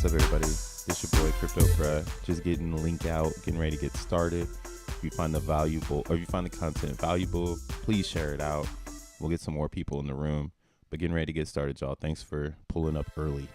up, everybody? It's your boy Crypto Bruh. Just getting the link out, getting ready to get started. If you find the content valuable, please share it out. We'll get some more people in the room. But getting ready to get started, y'all. Thanks for pulling up early.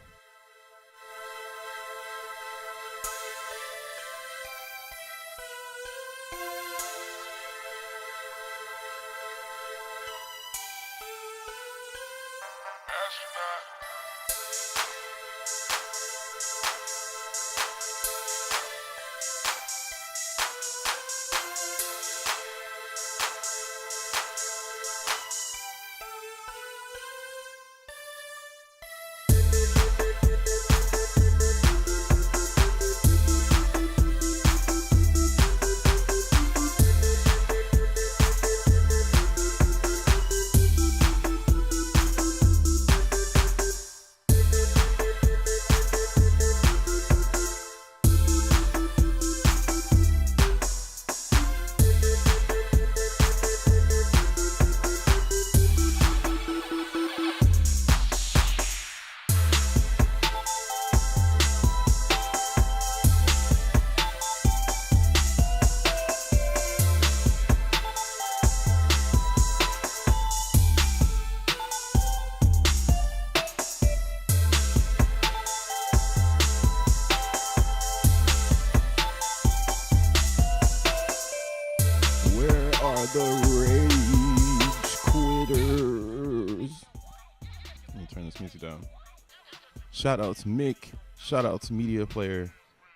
Shout out to Mick, shout out to Media Player,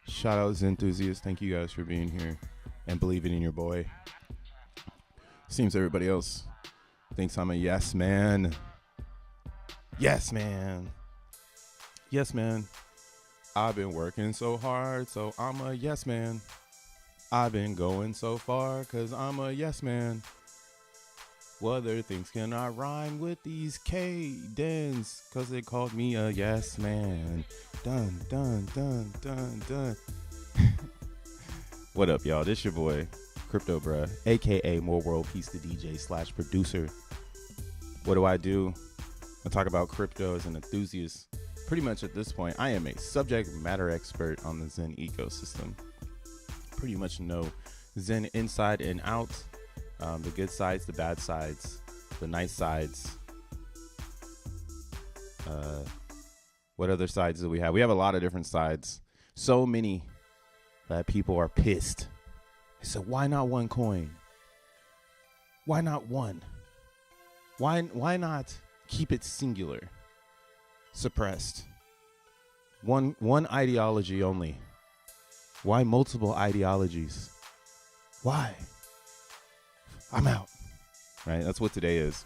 shout out to Enthusiast. Thank you guys for being here and believing in your boy. Seems everybody else thinks I'm a yes man. Yes man. Yes man. I've been working so hard, so I'm a yes man. I've been going so far, cause I'm a yes man. What other things can I rhyme with these cadence? Cause they called me a yes man. Dun, dun, dun, dun, dun. What up, y'all? This your boy, Crypto Bruh, aka More World Peace the DJ / producer. What do? I talk about crypto as an enthusiast. Pretty much at this point, I am a subject matter expert on the Zen ecosystem. Pretty much know Zen inside and out. The good sides, the bad sides, the nice sides. What other sides do we have? We have a lot of different sides. So many that people are pissed. So why not one coin? Why not one? Why not keep it singular? Suppressed. One ideology only. Why multiple ideologies? Why? I'm out. Right? That's what today is.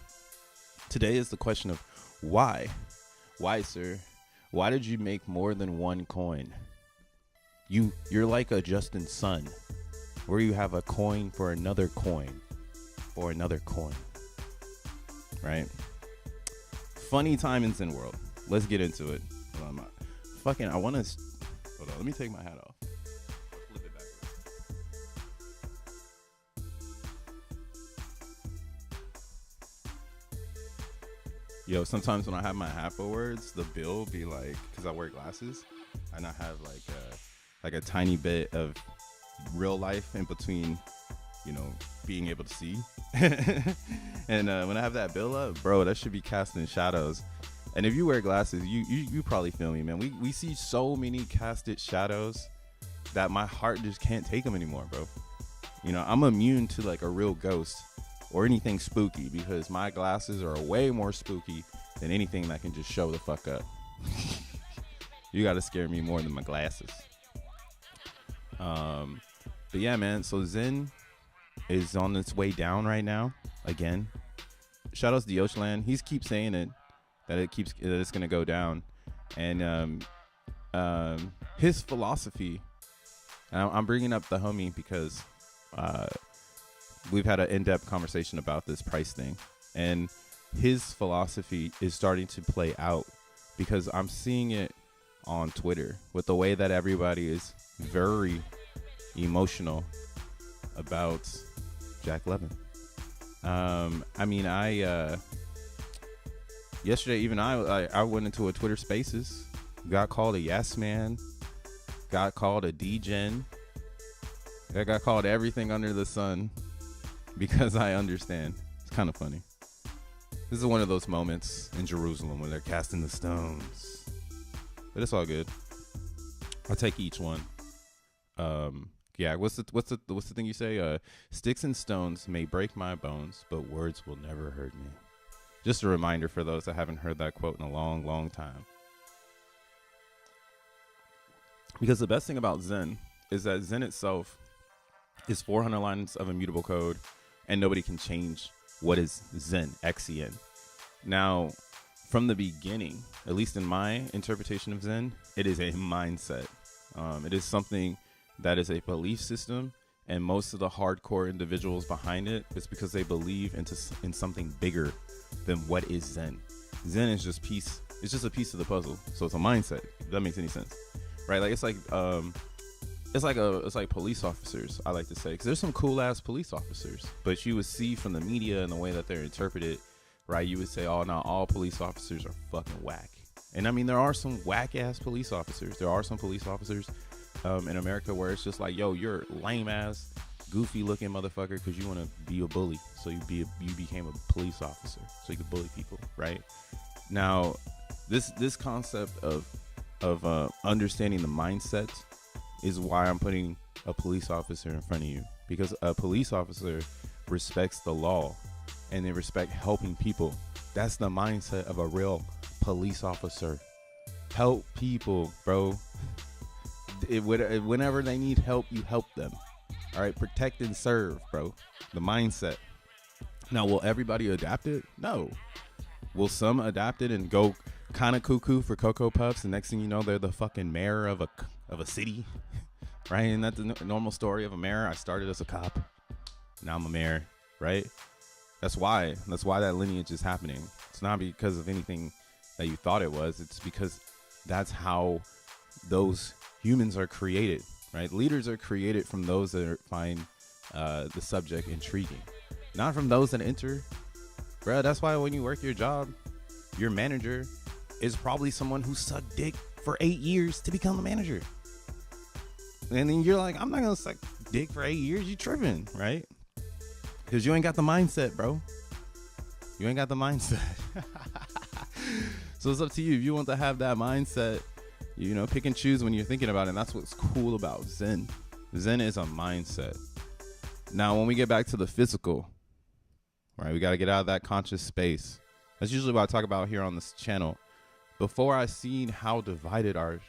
Today is the question of why? Why, sir? Why did you make more than one coin? You're like a Justin Sun, where you have a coin for another coin for another coin. Right? Funny time in Zen world. Let's get into it. Hold on, hold on, let me take my hat off. Flip it backwards. Yo, sometimes when I have my hat forwards, the bill be like, because I wear glasses, and I have like a tiny bit of real life in between, being able to see. And when I have that bill up, bro, that should be casting shadows. And if you wear glasses, you probably feel me, man. We see so many casted shadows that my heart just can't take them anymore, bro. I'm immune to like a real ghost or anything spooky because my glasses are way more spooky than anything that can just show the fuck up. You gotta scare me more than my glasses. But yeah, man. So Zen is on its way down right now. Again, shout out to Yoshland. He keeps saying it that it's gonna go down, and his philosophy. I'm bringing up the homie because we've had an in-depth conversation about this price thing, and his philosophy is starting to play out because I'm seeing it on Twitter with the way that everybody is very emotional about Jack Levin. Yesterday even I went into a Twitter Spaces got called a yes man, got called a degen. I got called everything under the sun because I understand. It's kind of funny. This is one of those moments in Jerusalem where they're casting the stones, but it's all good. I'll take each one. Yeah. What's the thing you say? Sticks and stones may break my bones, but words will never hurt me. Just a reminder for those that haven't heard that quote in a long, long time. Because the best thing about Zen is that Zen itself is 400 lines of immutable code, and nobody can change what is Zen, XEN. Now, from the beginning, at least in my interpretation of Zen, it is a mindset. It is something that is a belief system, and most of the hardcore individuals behind it is because they believe in something bigger than what is Zen. Zen is just it's just a piece of the puzzle. So it's a mindset, if that makes any sense. Right? Like it's like police officers, I like to say, because there's some cool ass police officers, but you would see from the media and the way that they're interpreted, right? You would say, oh, now all police officers are fucking whack. And I mean, there are some whack ass police officers. There are some police officers in America where it's just like, yo, you're lame ass, goofy looking motherfucker because you want to be a bully. So you became a police officer so you could bully people, right? Now, this concept of understanding the mindset is why I'm putting a police officer in front of you, because a police officer respects the law and they respect helping people. That's the mindset of a real police officer. Help people, bro. Whenever they need help, you help them. All right, protect and serve, bro. The mindset. Now, will everybody adapt it? No. Will some adapt it and go kind of cuckoo for Cocoa Puffs, and next thing you know, they're the fucking mayor of a city, right? And that's the normal story of a mayor. I started as a cop, now I'm a mayor, right? That's why that lineage is happening. It's not because of anything that you thought it was. It's because that's how those humans are created, right? Leaders are created from those that find the subject intriguing, not from those that enter. Bro, that's why when you work your job, your manager is probably someone who sucked dick for 8 years to become a manager. And then you're like, I'm not going to suck dick for 8 years. You tripping, right? Because you ain't got the mindset, bro. You ain't got the mindset. So it's up to you. If you want to have that mindset, you know, pick and choose when you're thinking about it. And that's what's cool about Zen. Zen is a mindset. Now, when we get back to the physical, right, we got to get out of that conscious space. That's usually what I talk about here on this channel. Before I seen how divided our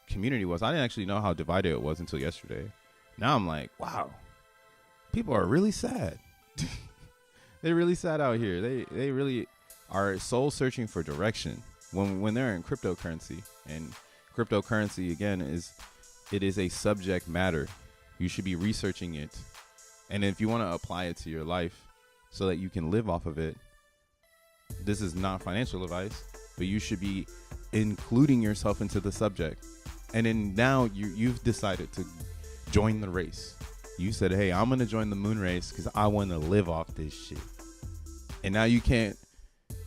community was, I didn't actually know how divided it was until yesterday. Now I'm like, wow, people are really sad. They're really sad out here. They really are soul searching for direction when they're in cryptocurrency. And cryptocurrency, again, is a subject matter. You should be researching it. And if you want to apply it to your life so that you can live off of it, this is not financial advice, but you should be including yourself into the subject. And then now you've decided to join the race. You said, hey, I'm going to join the moon race because I want to live off this shit. And now you can't,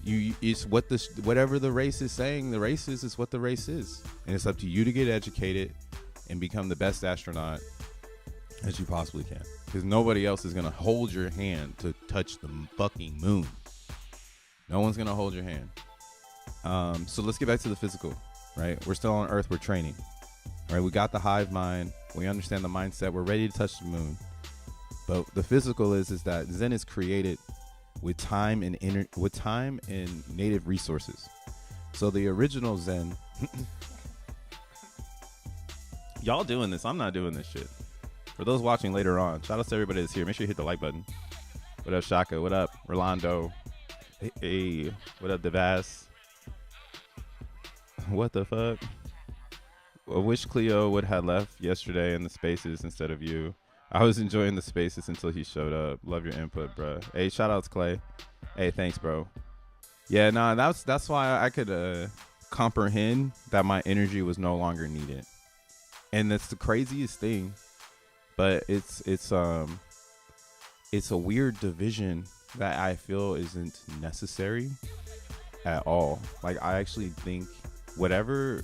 it's whatever the race is saying, the race is what the race is. And it's up to you to get educated and become the best astronaut as you possibly can. Because nobody else is going to hold your hand to touch the fucking moon. No one's going to hold your hand. So let's get back to the physical, right? We're still on Earth. We're training, right? We got the hive mind. We understand the mindset. We're ready to touch the moon. But the physical is that Zen is created with time and native resources. So the original Zen, y'all doing this. I'm not doing this shit. For those watching later on, shout out to everybody that's here. Make sure you hit the like button. What up, Shaka? What up, Rolando? Hey, what up, Devas? What the fuck? I wish Cleo would have left yesterday in the spaces instead of you. I was enjoying the spaces until he showed up. Love your input, bro. Hey, shout outs, Clay. Hey, thanks, bro. Yeah, nah, that's why I could comprehend that my energy was no longer needed. And that's the craziest thing. But it's a weird division that I feel isn't necessary at all. Like, I actually think whatever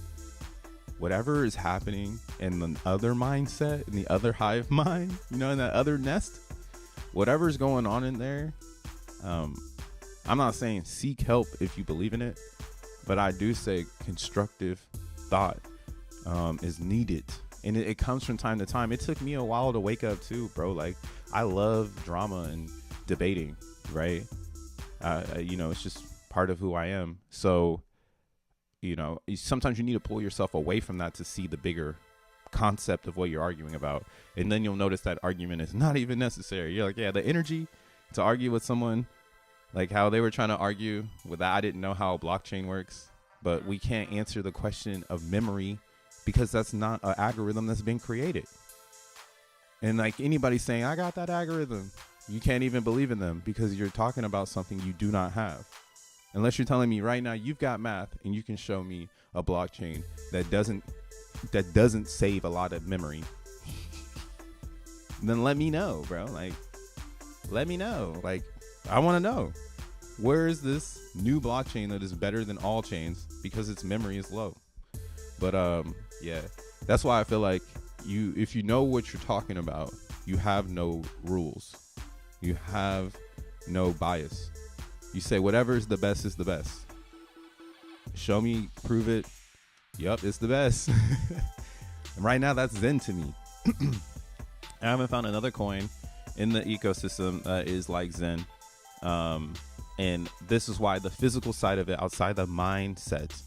whatever is happening in the other mindset, in the other hive mind, in that other nest, whatever's going on in there, I'm not saying seek help if you believe in it, but I do say constructive thought is needed. And it comes from time to time. It took me a while to wake up too, bro. Like, I love drama and debating, right? It's just part of who I am. So, sometimes you need to pull yourself away from that to see the bigger concept of what you're arguing about. And then you'll notice that argument is not even necessary. You're like, yeah, the energy to argue with someone, like how they were trying to argue with that. I didn't know how a blockchain works, but we can't answer the question of memory because that's not an algorithm that's been created. And like anybody saying, I got that algorithm, you can't even believe in them because you're talking about something you do not have. Unless you're telling me right now you've got math and you can show me a blockchain that doesn't save a lot of memory, then let me know, bro. Like, let me know. Like, I want to know, where is this new blockchain that is better than all chains because its memory is low? But yeah, that's why I feel like if you know what you're talking about, you have no rules, you have no bias. You say whatever is the best is the best. Show me, prove it. Yup, it's the best. And right now, that's Zen to me. I haven't found another coin in the ecosystem that is like Zen. And this is why the physical side of it, outside the mindset,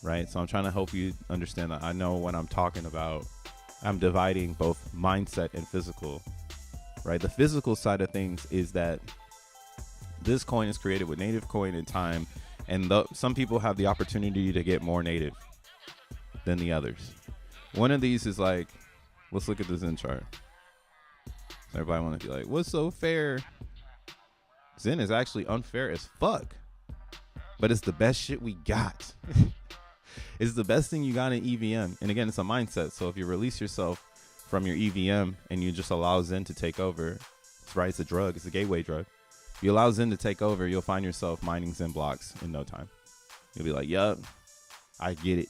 right? So I'm trying to help you understand that. I know when I'm talking about, I'm dividing both mindset and physical, right? The physical side of things is that this coin is created with native coin in time, and some people have the opportunity to get more native than the others. One of these is like, let's look at the Zen chart. So everybody want to be like, what's so fair? Zen is actually unfair as fuck, but it's the best shit we got. It's the best thing you got in EVM. And again, it's a mindset. So if you release yourself from your EVM and you just allow Zen to take over, it's right, it's a drug, it's a gateway drug. You allow Zen to take over, you'll find yourself mining Zen blocks in no time. You'll be like, yup, I get it.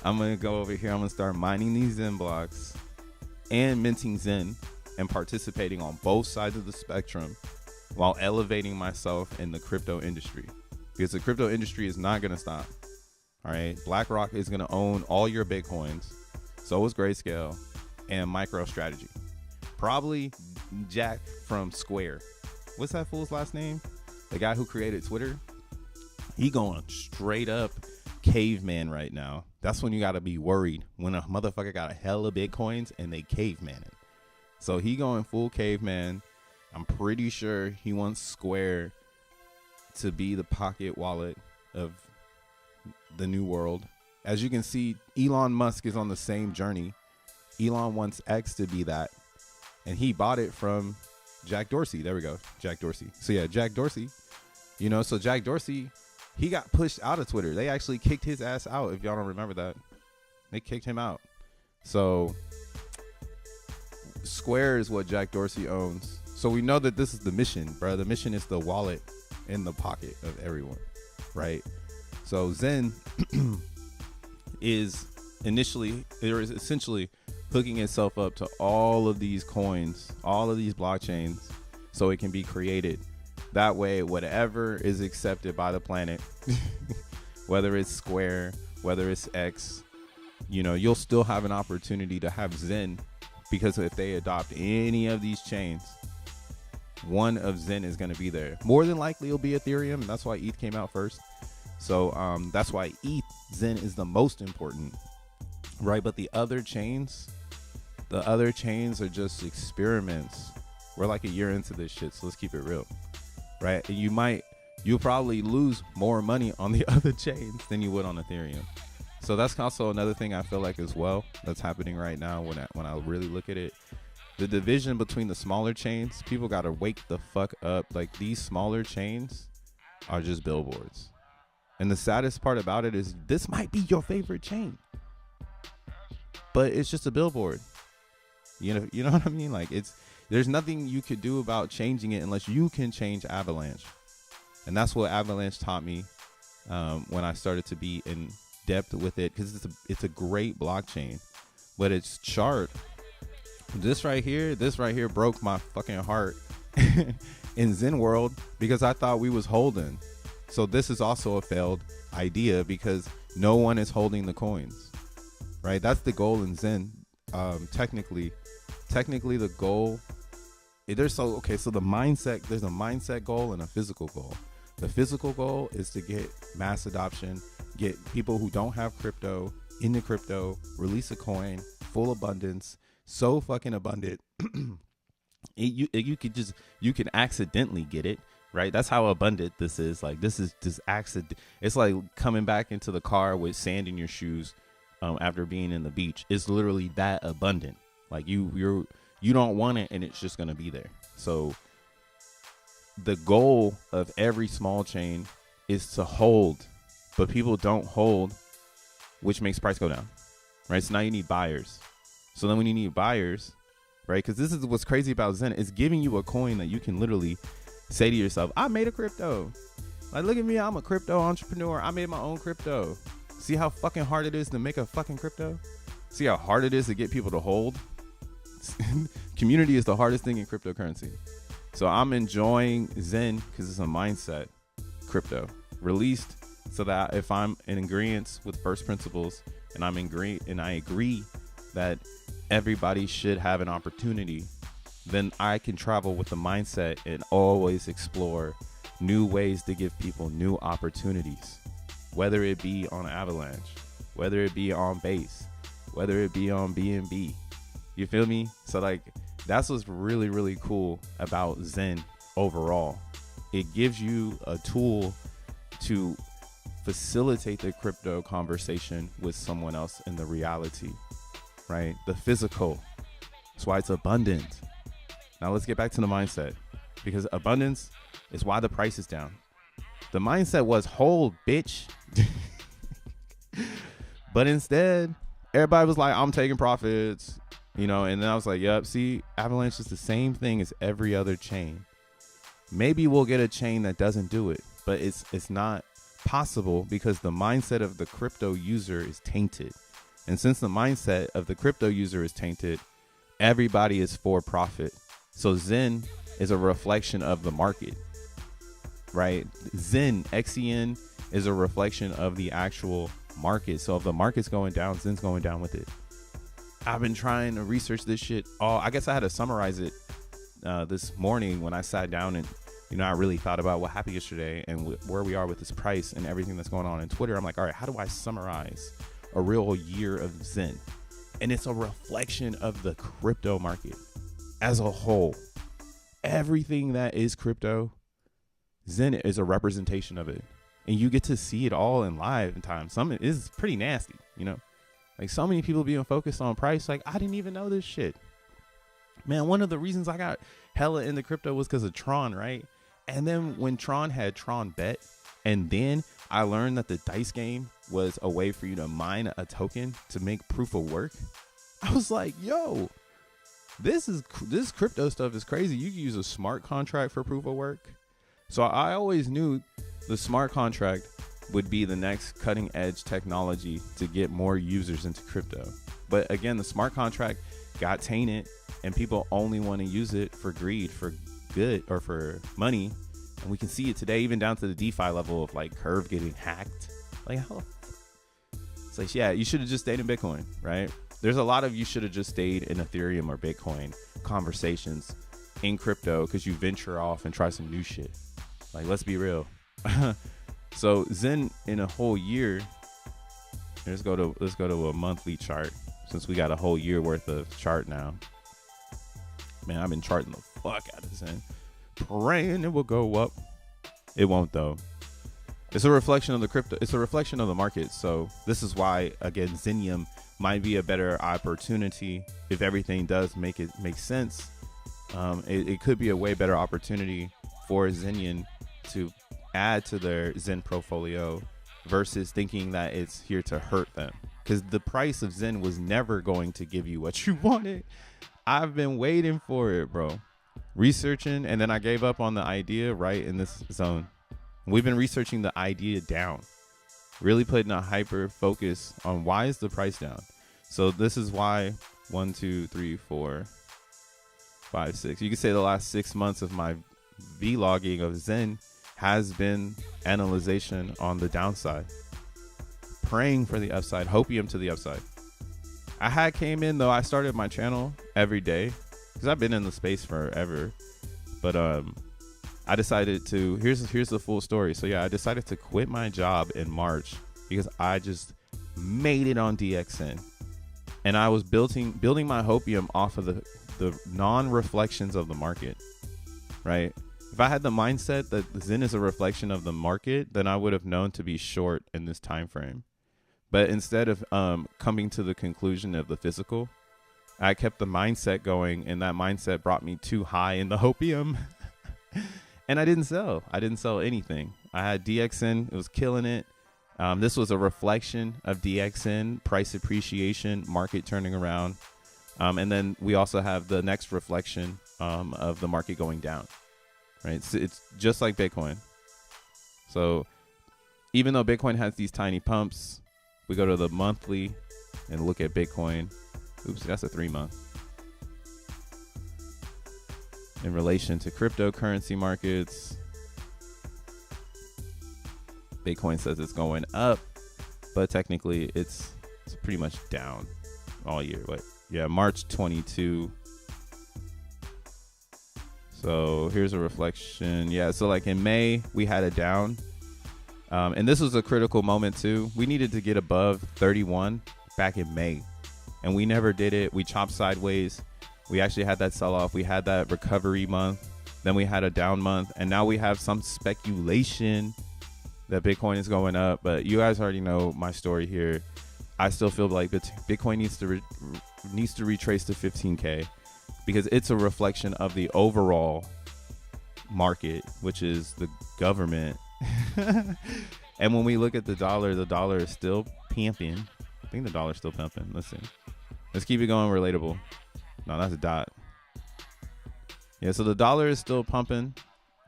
I'm going to go over here. I'm going to start mining these Zen blocks and minting Zen and participating on both sides of the spectrum while elevating myself in the crypto industry. Because the crypto industry is not going to stop. All right. BlackRock is going to own all your Bitcoins. So is Grayscale and MicroStrategy. Probably Jack from Square. What's that fool's last name? The guy who created Twitter. He going straight up caveman right now. That's when you got to be worried when a motherfucker got a hell of Bitcoins and they caveman it. So he going full caveman. I'm pretty sure he wants Square to be the pocket wallet of the new world. As you can see, Elon Musk is on the same journey. Elon wants X to be that. And he bought it from Jack Dorsey. There we go. Jack Dorsey. So yeah, Jack Dorsey, so Jack Dorsey, he got pushed out of Twitter. They actually kicked his ass out. If y'all don't remember that, they kicked him out. So Square is what Jack Dorsey owns. So we know that this is the mission, bro. The mission is the wallet in the pocket of everyone, right? So Zen is essentially hooking itself up to all of these coins, all of these blockchains, so it can be created. That way, whatever is accepted by the planet, whether it's Square, whether it's X, you'll still have an opportunity to have Zen, because if they adopt any of these chains, one of Zen is going to be there. More than likely it'll be Ethereum, and that's why ETH came out first. So that's why ETH Zen is the most important, right? But the other chains are just experiments. We're like a year into this shit, so let's keep it real, right? And you'll probably lose more money on the other chains than you would on Ethereum. So that's also another thing I feel like as well that's happening right now when I really look at it. The division between the smaller chains, people got to wake the fuck up. Like, these smaller chains are just billboards. And the saddest part about it is this might be your favorite chain, but it's just a billboard. You know what I mean? Like, there's nothing you could do about changing it unless you can change Avalanche. And that's what Avalanche taught me when I started to be in depth with it because it's a great blockchain, but its chart, this right here broke my fucking heart in Zen world because I thought we was holding. So this is also a failed idea because no one is holding the coins, right? That's the goal in Zen. Technically the goal, so the mindset, there's a mindset goal and a physical goal. The physical goal is to get mass adoption, get people who don't have crypto into crypto, release a coin, full abundance, so fucking abundant. You can accidentally get it, right? That's how abundant this is. Like, this is just accident. It's like coming back into the car with sand in your shoes after being in the beach. It's literally that abundant. Like, you don't want it and it's just gonna be there. So the goal of every small chain is to hold, but people don't hold, which makes price go down, right? So now you need buyers. So then when you need buyers, right? Because this is what's crazy about Zen. It's giving you a coin that you can literally say to yourself, I made a crypto. Like, look at me, I'm a crypto entrepreneur. I made my own crypto. See how fucking hard it is to make a fucking crypto? See how hard it is to get people to hold? Community is the hardest thing in cryptocurrency. So I'm enjoying Zen because it's a mindset crypto released so that if I'm in agreement with first principles and I agree that everybody should have an opportunity, then I can travel with the mindset and always explore new ways to give people new opportunities, whether it be on Avalanche, whether it be on Base, whether it be on BNB. You feel me? So like, that's what's really, really cool about Zen overall. It gives you a tool to facilitate the crypto conversation with someone else in the reality, right? The physical. That's why it's abundant. Now let's get back to the mindset, because abundance is why the price is down. The mindset was hold, bitch. But instead, everybody was like, I'm taking profits. You know, and then I was like, yep, see, Avalanche is the same thing as every other chain. Maybe we'll get a chain that doesn't do it, but it's not possible because the mindset of the crypto user is tainted. And since the mindset of the crypto user is tainted, everybody is for profit. So Zen is a reflection of the market, right? Zen, XEN, is a reflection of the actual market. So if the market's going down, Zen's going down with it. I've been trying to research this shit. I guess I had to summarize it this morning when I sat down and, you know, I really thought about what happened yesterday and where we are with this price and everything that's going on in Twitter. I'm like, all right, how do I summarize a real year of Zen? And it's a reflection of the crypto market as a whole. Everything that is crypto, Zen is a representation of it. And you get to see it all in live in time. Some is pretty nasty, you know? Like, so many people being focused on price. Like, I didn't even know this shit. Man, one of the reasons I got hella into crypto was because of Tron, right? And then when Tron had Tron Bet, and then I learned that the dice game was a way for you to mine a token to make proof of work. I was like, yo, this crypto stuff is crazy. You can use a smart contract for proof of work. So I always knew the smart contract would be the next cutting edge technology to get more users into crypto. But again, the smart contract got tainted and people only want to use it for greed, for good, or for money. And we can see it today, even down to the DeFi level of like Curve getting hacked. Like, how? It's like, yeah, you should have just stayed in Bitcoin, right? There's a lot of you should have just stayed in Ethereum or Bitcoin conversations in crypto because you venture off and try some new shit. Like, let's be real. So Zen in a whole year, let's go to a monthly chart since we got a whole year worth of chart now. Man, I've been charting the fuck out of Zen, praying it will go up. It won't though. It's a reflection of the crypto. It's a reflection of the market. So this is why, again, XENIUM might be a better opportunity if everything does make sense. It could be a way better opportunity for Zenian to add to their Zen portfolio versus thinking that it's here to hurt them, because the price of Zen was never going to give you what you wanted. I've been waiting for it, bro, researching, and then I gave up on the idea right in this zone. We've been researching the idea down. really putting a hyper focus on why is the price down. So this is why 1, 2, 3, 4, 5, 6. You could say the last 6 months of my vlogging of Zen has been analyzation on the downside, praying for the upside, hopium to the upside. I had came in though. I started my channel every day because I've been in the space forever, but I decided to. Here's the full story. So yeah, I decided to quit my job in March because I just made it on DXN, and I was building my hopium off of the non-reflections of the market, right? If I had the mindset that Zen is a reflection of the market, then I would have known to be short in this time frame. But instead of coming to the conclusion of the physical, I kept the mindset going, and that mindset brought me too high in the hopium. And I didn't sell. I didn't sell anything. I had DXN. It was killing it. This was a reflection of DXN, price appreciation, market turning around. And then we also have the next reflection of the market going down. Right? So it's just like Bitcoin. So even though Bitcoin has these tiny pumps, we go to the monthly and look at Bitcoin. Oops, that's a 3-month. In relation to cryptocurrency markets, Bitcoin says it's going up, but technically it's pretty much down all year. What? Yeah, March 22. So here's a reflection. Yeah, so like in May, we had a down. And this was a critical moment too. We needed to get above 31 back in May, and we never did it. We chopped sideways. We actually had that sell-off. We had that recovery month. Then we had a down month, and now we have some speculation that Bitcoin is going up. But you guys already know my story here. I still feel like Bitcoin needs to retrace to 15K because it's a reflection of the overall market, which is the government. And when we look at the dollar is still pumping. I think the dollar's still pumping. Listen, let's keep it going. Relatable. No, that's a dot. Yeah, so the dollar is still pumping,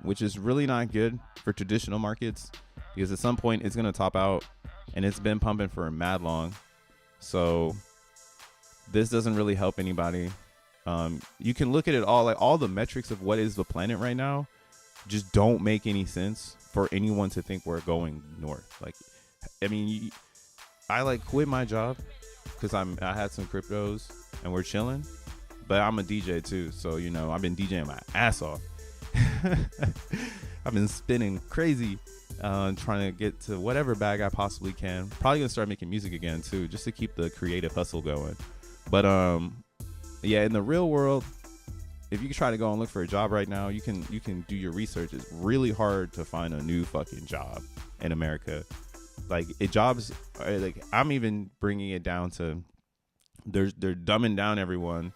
which is really not good for traditional markets because at some point it's going to top out, and it's been pumping for mad long. So this doesn't really help anybody. You can look at it all, like all the metrics of what is the planet right now just don't make any sense for anyone to think we're going north. Like, I mean, I like quit my job because I had some cryptos and we're chilling, but I'm a DJ too. So, you know, I've been DJing my ass off. I've been spinning crazy, trying to get to whatever bag I possibly can. Probably gonna start making music again too, just to keep the creative hustle going. But yeah, in the real world, if you try to go and look for a job right now, you can do your research. It's really hard to find a new fucking job in America. Like jobs, like I'm even bringing it down to they're dumbing down everyone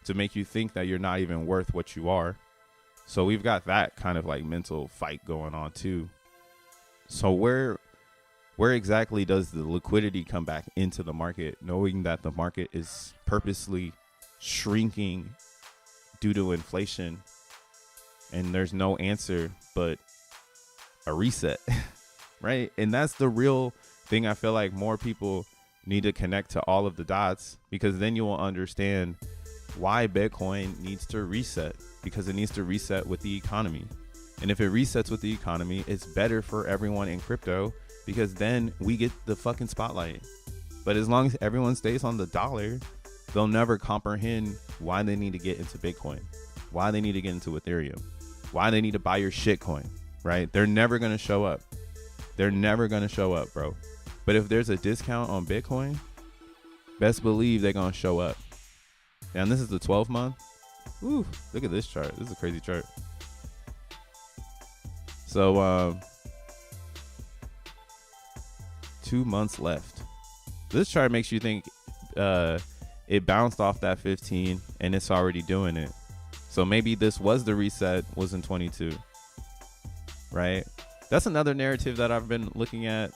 to make you think that you're not even worth what you are. So we've got that kind of like mental fight going on too. So where exactly does the liquidity come back into the market, knowing that the market is purposely shrinking due to inflation, and there's no answer but a reset, right? And that's the real thing. I feel like more people need to connect to all of the dots, because then you will understand why Bitcoin needs to reset, because it needs to reset with the economy. And if it resets with the economy, it's better for everyone in crypto, because then we get the fucking spotlight. But as long as everyone stays on the dollar, they'll never comprehend why they need to get into Bitcoin, why they need to get into Ethereum, why they need to buy your shitcoin, right? They're never going to show up. They're never going to show up, bro. But if there's a discount on Bitcoin, best believe they're going to show up. And this is the 12 month. Ooh, look at this chart. This is a crazy chart. So 2 months left. This chart makes you think it bounced off that 15 and it's already doing it. So maybe this was the reset, was in 22, right? That's another narrative that I've been looking at.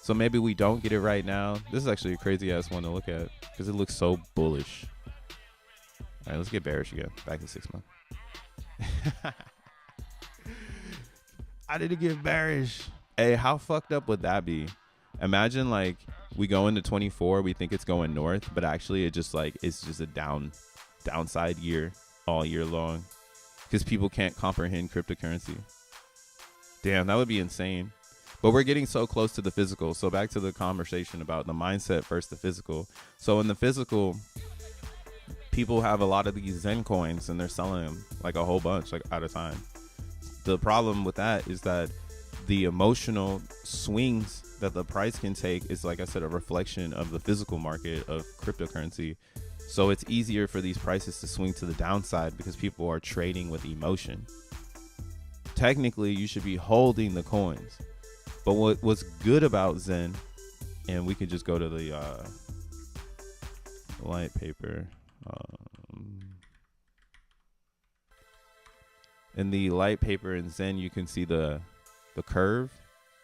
So maybe we don't get it right now. This is actually a crazy ass one to look at because it looks so bullish. All right, let's get bearish again. Back to 6 months. I didn't get bearish. Hey, how fucked up would that be? Imagine like we go into 24, we think it's going north, but actually it's just a downside year all year long because people can't comprehend cryptocurrency. Damn, that would be insane. But we're getting so close to the physical. So back to the conversation about the mindset versus the physical. So in the physical, people have a lot of these Zen coins and they're selling them like a whole bunch, like at a time. The problem with that is that the emotional swings that the price can take is, like I said, a reflection of the physical market of cryptocurrency. So it's easier for these prices to swing to the downside because people are trading with emotion. Technically, you should be holding the coins. But what's good about Zen, and we can just go to the light paper. In the light paper in Zen, you can see the curve.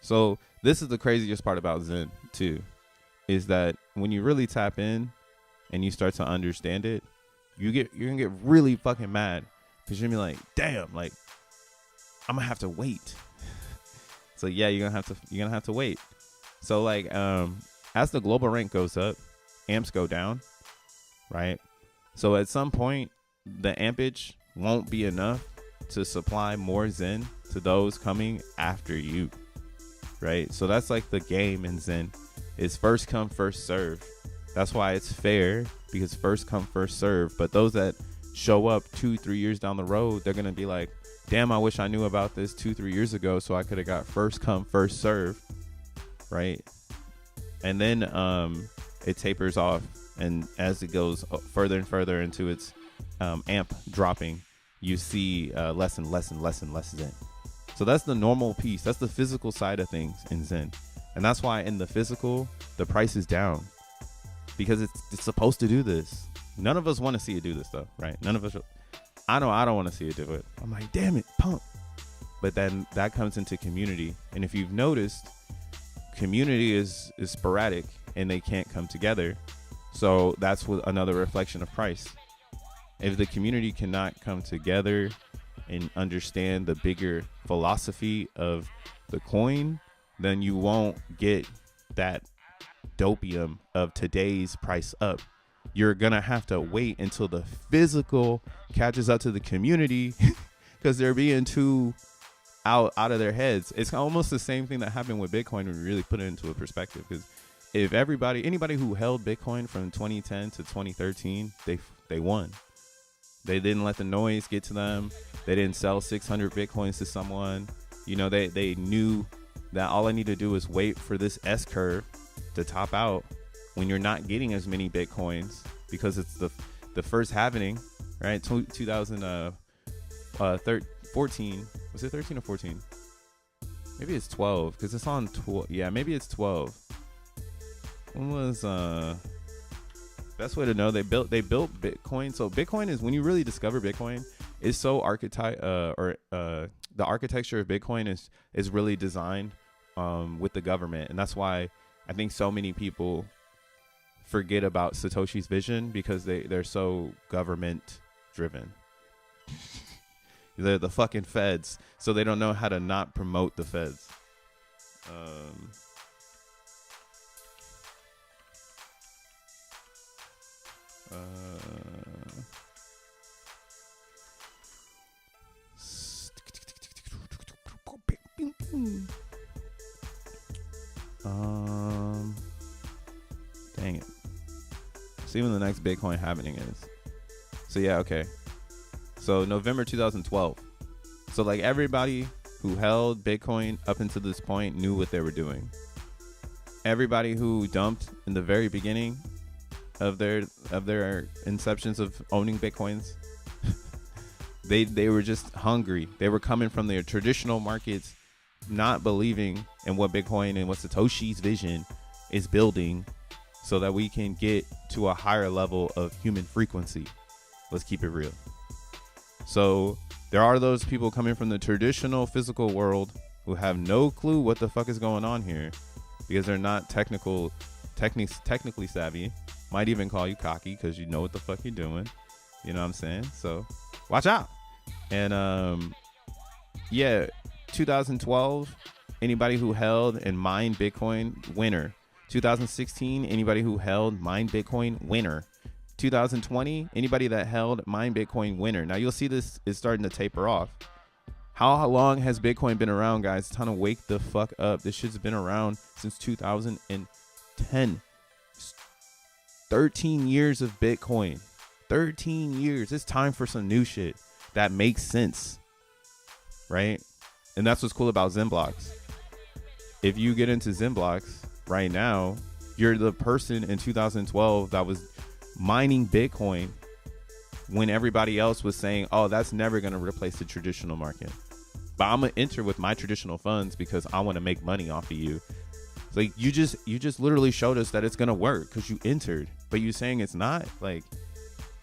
So this is the craziest part about Zen too, is that when you really tap in and you start to understand it, you're gonna get really fucking mad because you're gonna be like, damn, like I'm gonna have to wait. So yeah, you're gonna have to wait. So like as the global rank goes up, amps go down, right? So at some point the ampage won't be enough to supply more Zen to those coming after you, right? So that's like the game in Zen, is first come first serve. That's why it's fair, because first come first serve. But those that show up 2-3 years down the road, they're gonna be like, damn, I wish I knew about this 2-3 years ago so I could have got first come first serve, right? And then it tapers off, and as it goes further and further into its amp dropping, you see less and less and less and less Zen. So that's the normal piece. That's the physical side of things in Zen. And that's why in the physical, the price is down, because it's supposed to do this. None of us want to see it do this though, right? None of us. I know I don't want to see it do it. I'm like, damn it, pump. But then that comes into community. And if you've noticed, community is sporadic and they can't come together. So that's another reflection of price. If the community cannot come together and understand the bigger philosophy of the coin, then you won't get that dopium of today's price up. You're going to have to wait until the physical catches up to the community because they're being too out of their heads. It's almost the same thing that happened with Bitcoin when we really put it into a perspective. Because if anybody who held Bitcoin from 2010 to 2013, they won. They didn't let the noise get to them. They didn't sell 600 Bitcoins to someone. You know, they knew that all I need to do is wait for this S curve to top out when you're not getting as many Bitcoins, because it's the first halving, right? 2014. Was it 13 or 14? Maybe it's 12 because it's on 12. Yeah, maybe it's 12. When was best way to know? They built Bitcoin. So Bitcoin is, when you really discover Bitcoin, is so the architecture of Bitcoin is really designed with the government, and that's why I think so many people forget about Satoshi's vision, because they're so government driven. They're the fucking feds, so they don't know how to not promote the feds. Dang it. See when the next Bitcoin happening is. So yeah, okay. So November 2012. So like everybody who held Bitcoin up until this point knew what they were doing. Everybody who dumped in the very beginning of their inceptions of owning Bitcoins, they were just hungry. They were coming from their traditional markets, not believing in what Bitcoin and what Satoshi's vision is building, so that we can get to a higher level of human frequency. Let's keep it real. So there are those people coming from the traditional physical world who have no clue what the fuck is going on here, because they're not technically savvy. Might even call you cocky because you know what the fuck you're doing. You know what I'm saying? So watch out. And yeah, 2012, anybody who held and mined Bitcoin, winner. 2016, anybody who held, mined Bitcoin, winner. 2020, anybody that held, mined Bitcoin, winner. Now you'll see this is starting to taper off. How long has Bitcoin been around, guys? It's time to wake the fuck up. This shit's been around since 2010. 13 years of Bitcoin. 13 years. It's time for some new shit that makes sense, right? And that's what's cool about Zen blocks. If you get into Zen blocks right now, you're the person in 2012 that was mining Bitcoin when everybody else was saying, oh, that's never going to replace the traditional market. But I'm going to enter with my traditional funds because I want to make money off of you. It's like you just literally showed us that it's going to work because you entered, but you saying it's not. Like,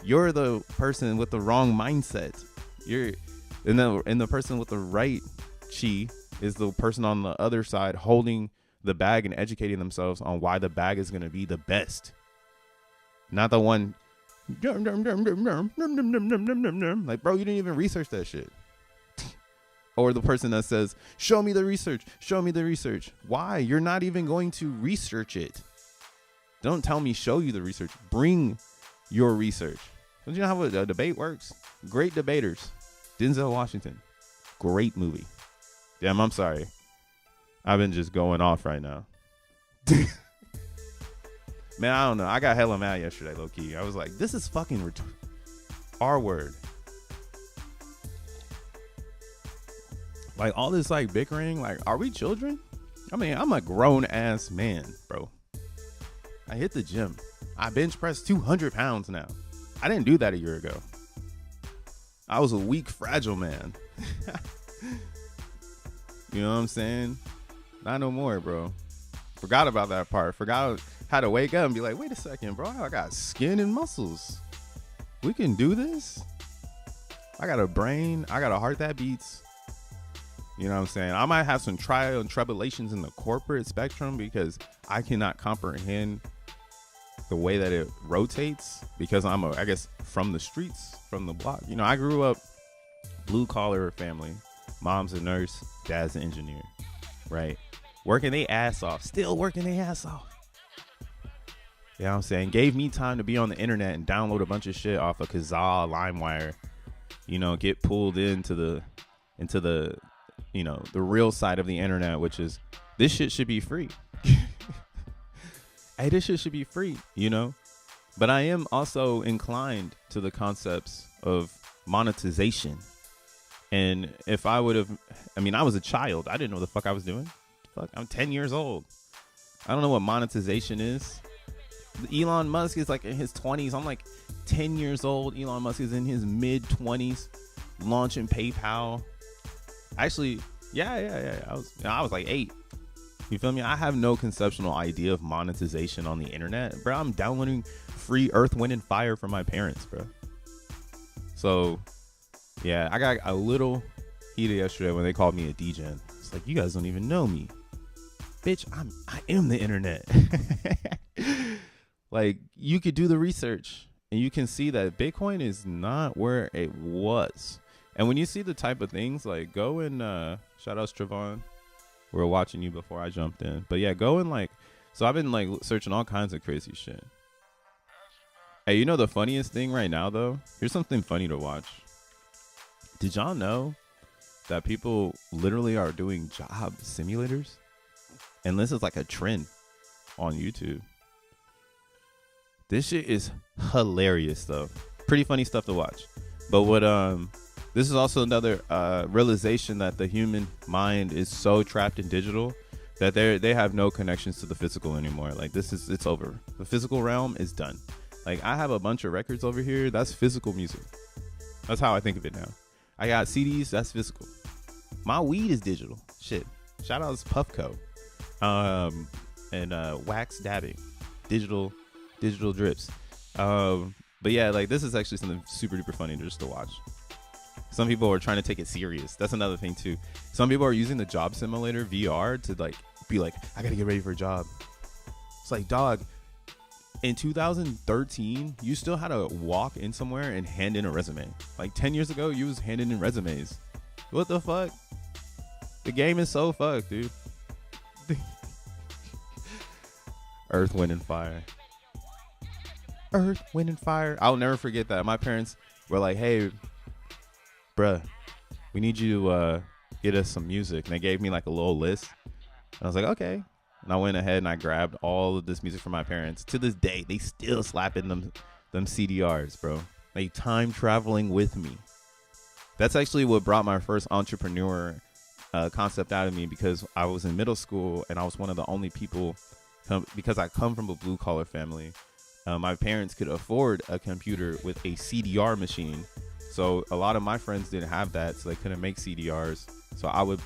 you're the person with the wrong mindset. And the person with the right chi is the person on the other side holding the bag and educating themselves on why the bag is going to be the best. Not the one like, bro, you didn't even research that shit. Or the person that says, show me the research. Show me the research. Why? You're not even going to research it. Don't tell me show you the research. Bring your research. Don't you know how a debate works? Great debaters. Denzel Washington. Great movie. Damn, I'm sorry. I've been just going off right now. Man, I don't know. I got hella mad yesterday, low key. I was like, this is fucking R word. Like, all this, like, bickering. Like, are we children? I mean, I'm a grown ass man, bro. I hit the gym. I bench press 200 pounds now. I didn't do that a year ago. I was a weak, fragile man. You know what I'm saying? Not no more, bro. Forgot about that part. Forgot how to wake up and be like, wait a second, bro. I got skin and muscles. We can do this. I got a brain. I got a heart that beats. You know what I'm saying? I might have some trial and tribulations in the corporate spectrum because I cannot comprehend the way that it rotates because I'm I guess from the streets, from the block. You know, I grew up blue collar family. Mom's a nurse, dad's an engineer, right? Working their ass off, still working their ass off. You know what I'm saying? Gave me time to be on the internet and download a bunch of shit off of Kazaa, LimeWire, you know, get pulled into the, you know, the real side of the internet, which is this shit should be free. Hey, this shit should be free, you know? But I am also inclined to the concepts of monetization. And if I would have, I mean, I was a child. I didn't know the fuck I was doing. Fuck, I'm 10 years old. I don't know what monetization is. Elon Musk is like in his 20s. I'm like 10 years old. Elon Musk is in his mid 20s, launching PayPal. Actually, yeah. I was like 8. You feel me? I have no conceptual idea of monetization on the internet, bro. I'm downloading free Earth, Wind, and Fire from my parents, bro. So, yeah, I got a little heated yesterday when they called me a degen. It's like, you guys don't even know me, bitch. I am the internet. Like, you could do the research and you can see that Bitcoin is not where it was. And when you see the type of things, like, go and shout out Stravon. We were watching you before I jumped in. But yeah, go and like, so I've been like searching all kinds of crazy shit. Hey, you know the funniest thing right now though? Here's something funny to watch. Did y'all know that people literally are doing job simulators? And this is like a trend on YouTube. This shit is hilarious though. Pretty funny stuff to watch. But what this is also another realization that the human mind is so trapped in digital that they have no connections to the physical anymore. Like, it's over. The physical realm is done. Like, I have a bunch of records over here. That's physical music. That's how I think of it now. I got CDs. That's physical. My weed is digital. Shit. Shout out to Puffco. And wax dabbing. Digital drips. But yeah, like, this is actually something super duper funny just to watch. Some people are trying to take it serious. That's another thing too. Some people are using the job simulator VR to like be like, I gotta get ready for a job. It's like, dog, in 2013, you still had to walk in somewhere and hand in a resume. Like 10 years ago, you was handing in resumes. What the fuck? The game is so fucked, dude. Earth, Wind, and Fire. Earth, Wind, and Fire. I'll never forget that. My parents were like, hey, bruh, we need you to get us some music. And they gave me like a little list. And I was like, okay. And I went ahead and I grabbed all of this music from my parents. To this day, they still slapping them CDRs, bro. They time traveling with me. That's actually what brought my first entrepreneur concept out of me, because I was in middle school and I was one of the only people, because I come from a blue collar family. My parents could afford a computer with a CDR machine. So a lot of my friends didn't have that, so they couldn't make CDRs. So I would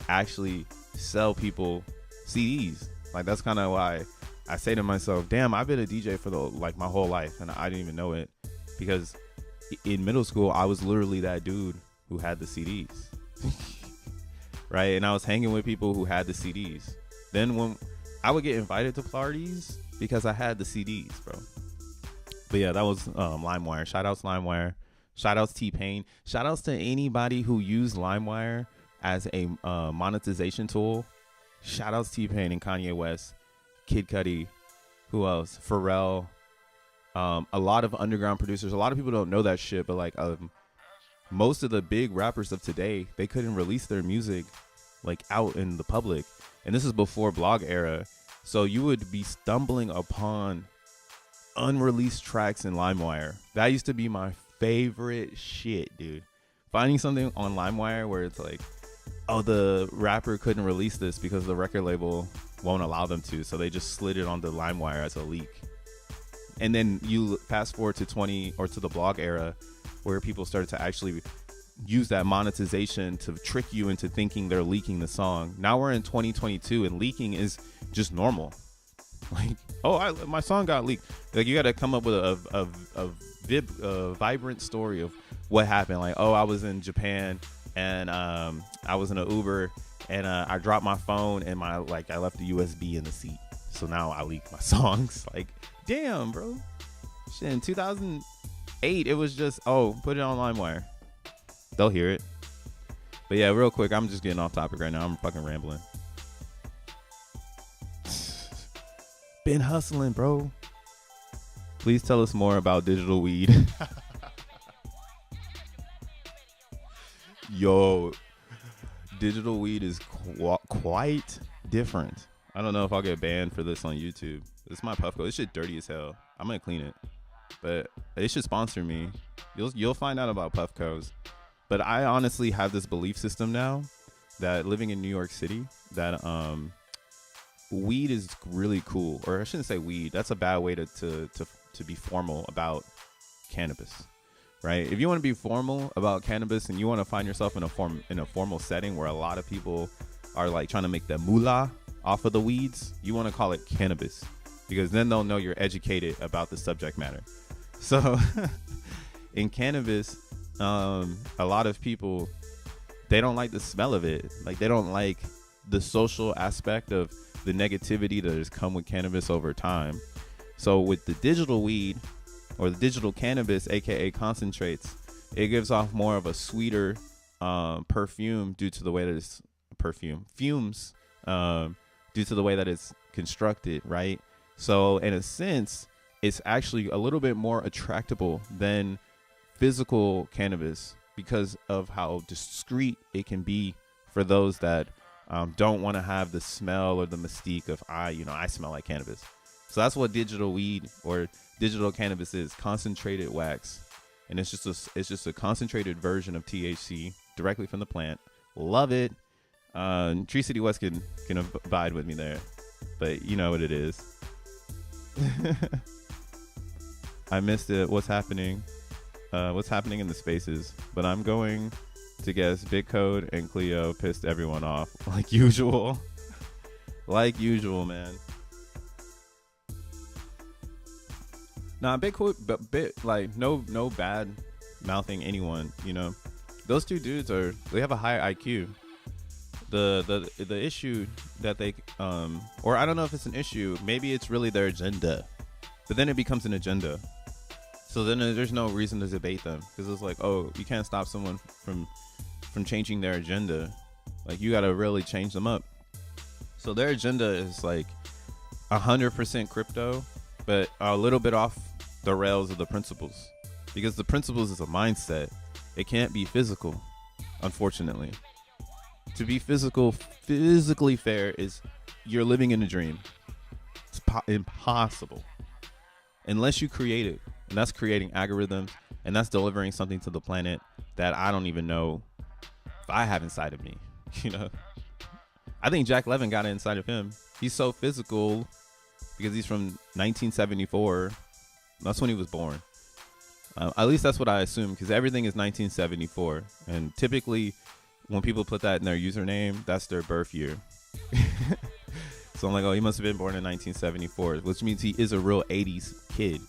actually sell people CDs. Like, that's kind of why I say to myself, damn, I've been a DJ for my whole life, and I didn't even know it, because in middle school I was literally that dude who had the CDs. Right? And I was hanging with people who had the CDs. Then when I would get invited to parties because I had the CDs, bro. But yeah, that was LimeWire. Shout outs LimeWire. Shout outs T-Pain. Shout outs to anybody who used LimeWire as a monetization tool. Shout outs T-Pain and Kanye West, Kid Cudi, who else? Pharrell. A lot of underground producers. A lot of people don't know that shit, but like most of the big rappers of today, they couldn't release their music like out in the public. And this is before blog era. So you would be stumbling upon unreleased tracks in LimeWire. That used to be my favorite shit, dude. Finding something on LimeWire where it's like, oh, the rapper couldn't release this because the record label won't allow them to. So they just slid it onto LimeWire as a leak. And then you fast forward to the blog era, where people started to actually use that monetization to trick you into thinking they're leaking the song. Now we're in 2022 and leaking is just normal. Like, oh, my song got leaked. Like, you got to come up with a vibrant story of what happened. Like, oh, I was in Japan and I was in an Uber and I dropped my phone and I left the USB in the seat. So now I leak my songs. Like, damn, bro. Shit, in 2008, it was just, oh, put it on LimeWire. They'll hear it. But yeah, real quick, I'm just getting off topic right now. I'm fucking rambling. Been hustling, bro. Please tell us more about digital weed. Yo, digital weed is quite different. I don't know if I'll get banned for this on YouTube. This is my puff code. This shit dirty as hell. I'm gonna clean it, but they should sponsor me. You'll find out about puff codes. But I honestly have this belief system now that living in New York City, that weed is really cool. Or I shouldn't say weed. That's a bad way to be formal about cannabis, right? If you want to be formal about cannabis and you want to find yourself in a formal setting where a lot of people are like trying to make the moolah off of the weeds, you want to call it cannabis, because then they'll know you're educated about the subject matter. So in cannabis, a lot of people, they don't like the smell of it. Like, they don't like the social aspect of the negativity that has come with cannabis over time. So with the digital weed or the digital cannabis, aka concentrates, it gives off more of a sweeter perfume due to the way that it's fumes due to the way that it's constructed, right? So in a sense, it's actually a little bit more attractable than physical cannabis because of how discreet it can be for those that don't want to have the smell or the mystique of I smell like cannabis. So that's what digital weed or digital cannabis is: concentrated wax, and it's just a concentrated version of THC directly from the plant. Love it. Tree City West can abide with me there, but you know what it is. I missed it. What's happening in the spaces? But I'm going to guess Big Code and Cleo pissed everyone off like usual. Like usual, man. Nah, Big Code, but like no bad mouthing anyone. You know, those two dudes they have a high IQ. The issue that they or I don't know if it's an issue. Maybe it's really their agenda, but then it becomes an agenda. So then there's no reason to debate them, because it's like, oh, you can't stop someone from changing their agenda. Like, you got to really change them up. So their agenda is like 100% crypto, but a little bit off the rails of the principles, because the principles is a mindset. It can't be physical, unfortunately. To be physically fair is you're living in a dream. It's impossible unless you create it, and that's creating algorithms, and that's delivering something to the planet that I don't even know if I have inside of me. You know, I think Jack Levin got it inside of him. He's so physical because he's from 1974. That's when he was born. At least that's what I assume, because everything is 1974, and typically when people put that in their username, that's their birth year. So I'm like, oh, he must have been born in 1974, which means he is a real 80s kid.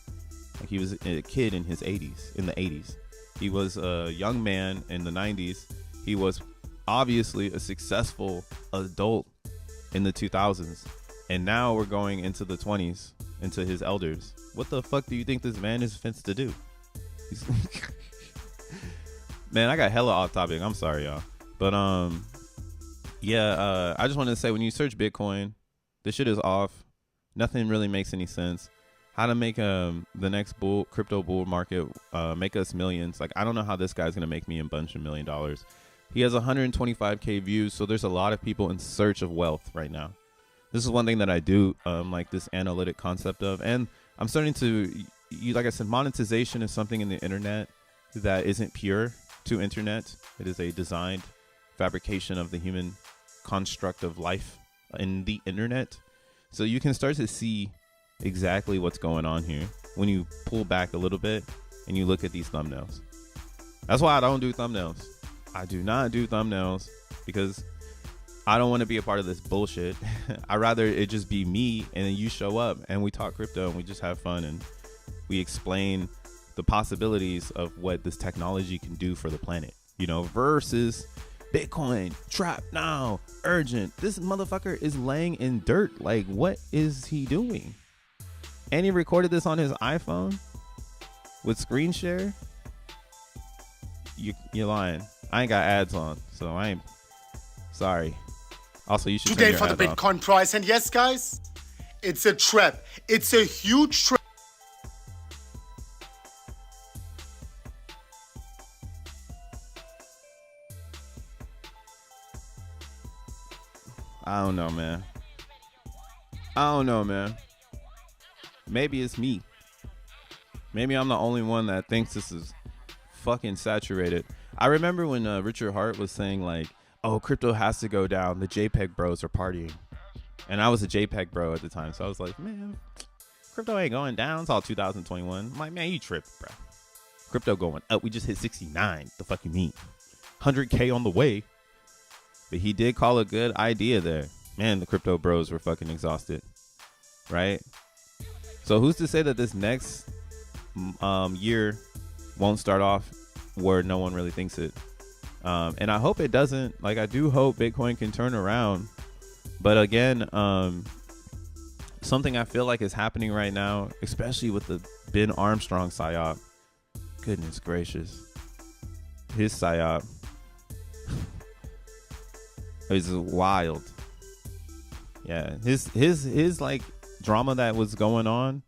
Like, he was a kid in his 80s, in the 80s. He was a young man in the 90s. He was obviously a successful adult in the 2000s. And now we're going into the 20s, into his elders. What the fuck do you think this man is fence to do? Man, I got hella off topic. I'm sorry, y'all. But yeah, I just wanted to say, when you search Bitcoin, this shit is off. Nothing really makes any sense. How to make the next crypto bull market make us millions. Like, I don't know how this guy's gonna make me a bunch of $1 million. He has 125k views, so there's a lot of people in search of wealth right now. This is one thing that I do like this analytic concept of, and I'm starting to, like I said, monetization is something in the internet that isn't pure to internet. It is a designed fabrication of the human construct of life in the internet. So you can start to see exactly what's going on here when you pull back a little bit and you look at these thumbnails. That's why I don't do thumbnails. I do not do thumbnails because I don't want to be a part of this bullshit. I'd rather it just be me and then you show up and we talk crypto and we just have fun and we explain the possibilities of what this technology can do for the planet, you know, versus Bitcoin, trap now, urgent. This motherfucker is laying in dirt. Like, what is he doing? And he recorded this on his iPhone with screen share. You're lying. I ain't got ads on, so I ain't sorry. Also, you should today for the Bitcoin price. And yes, guys, it's a trap. It's a huge trap. I don't know, man. I don't know, man. Maybe it's me. Maybe I'm the only one that thinks this is fucking saturated. I remember when Richard Hart was saying, like, oh, crypto has to go down. The JPEG bros are partying. And I was a JPEG bro at the time. So I was like, man, crypto ain't going down. It's all 2021. I'm like, man, you tripping, bro. Crypto going up. We just hit 69. The fuck you mean? 100K on the way. But he did call a good idea there. Man, the crypto bros were fucking exhausted. Right? So who's to say that this next year won't start off where no one really thinks it? And I hope it doesn't. Like, I do hope Bitcoin can turn around. But again, something I feel like is happening right now, especially with the Ben Armstrong psyop. Goodness gracious. His psyop is wild. Yeah, his like drama that was going on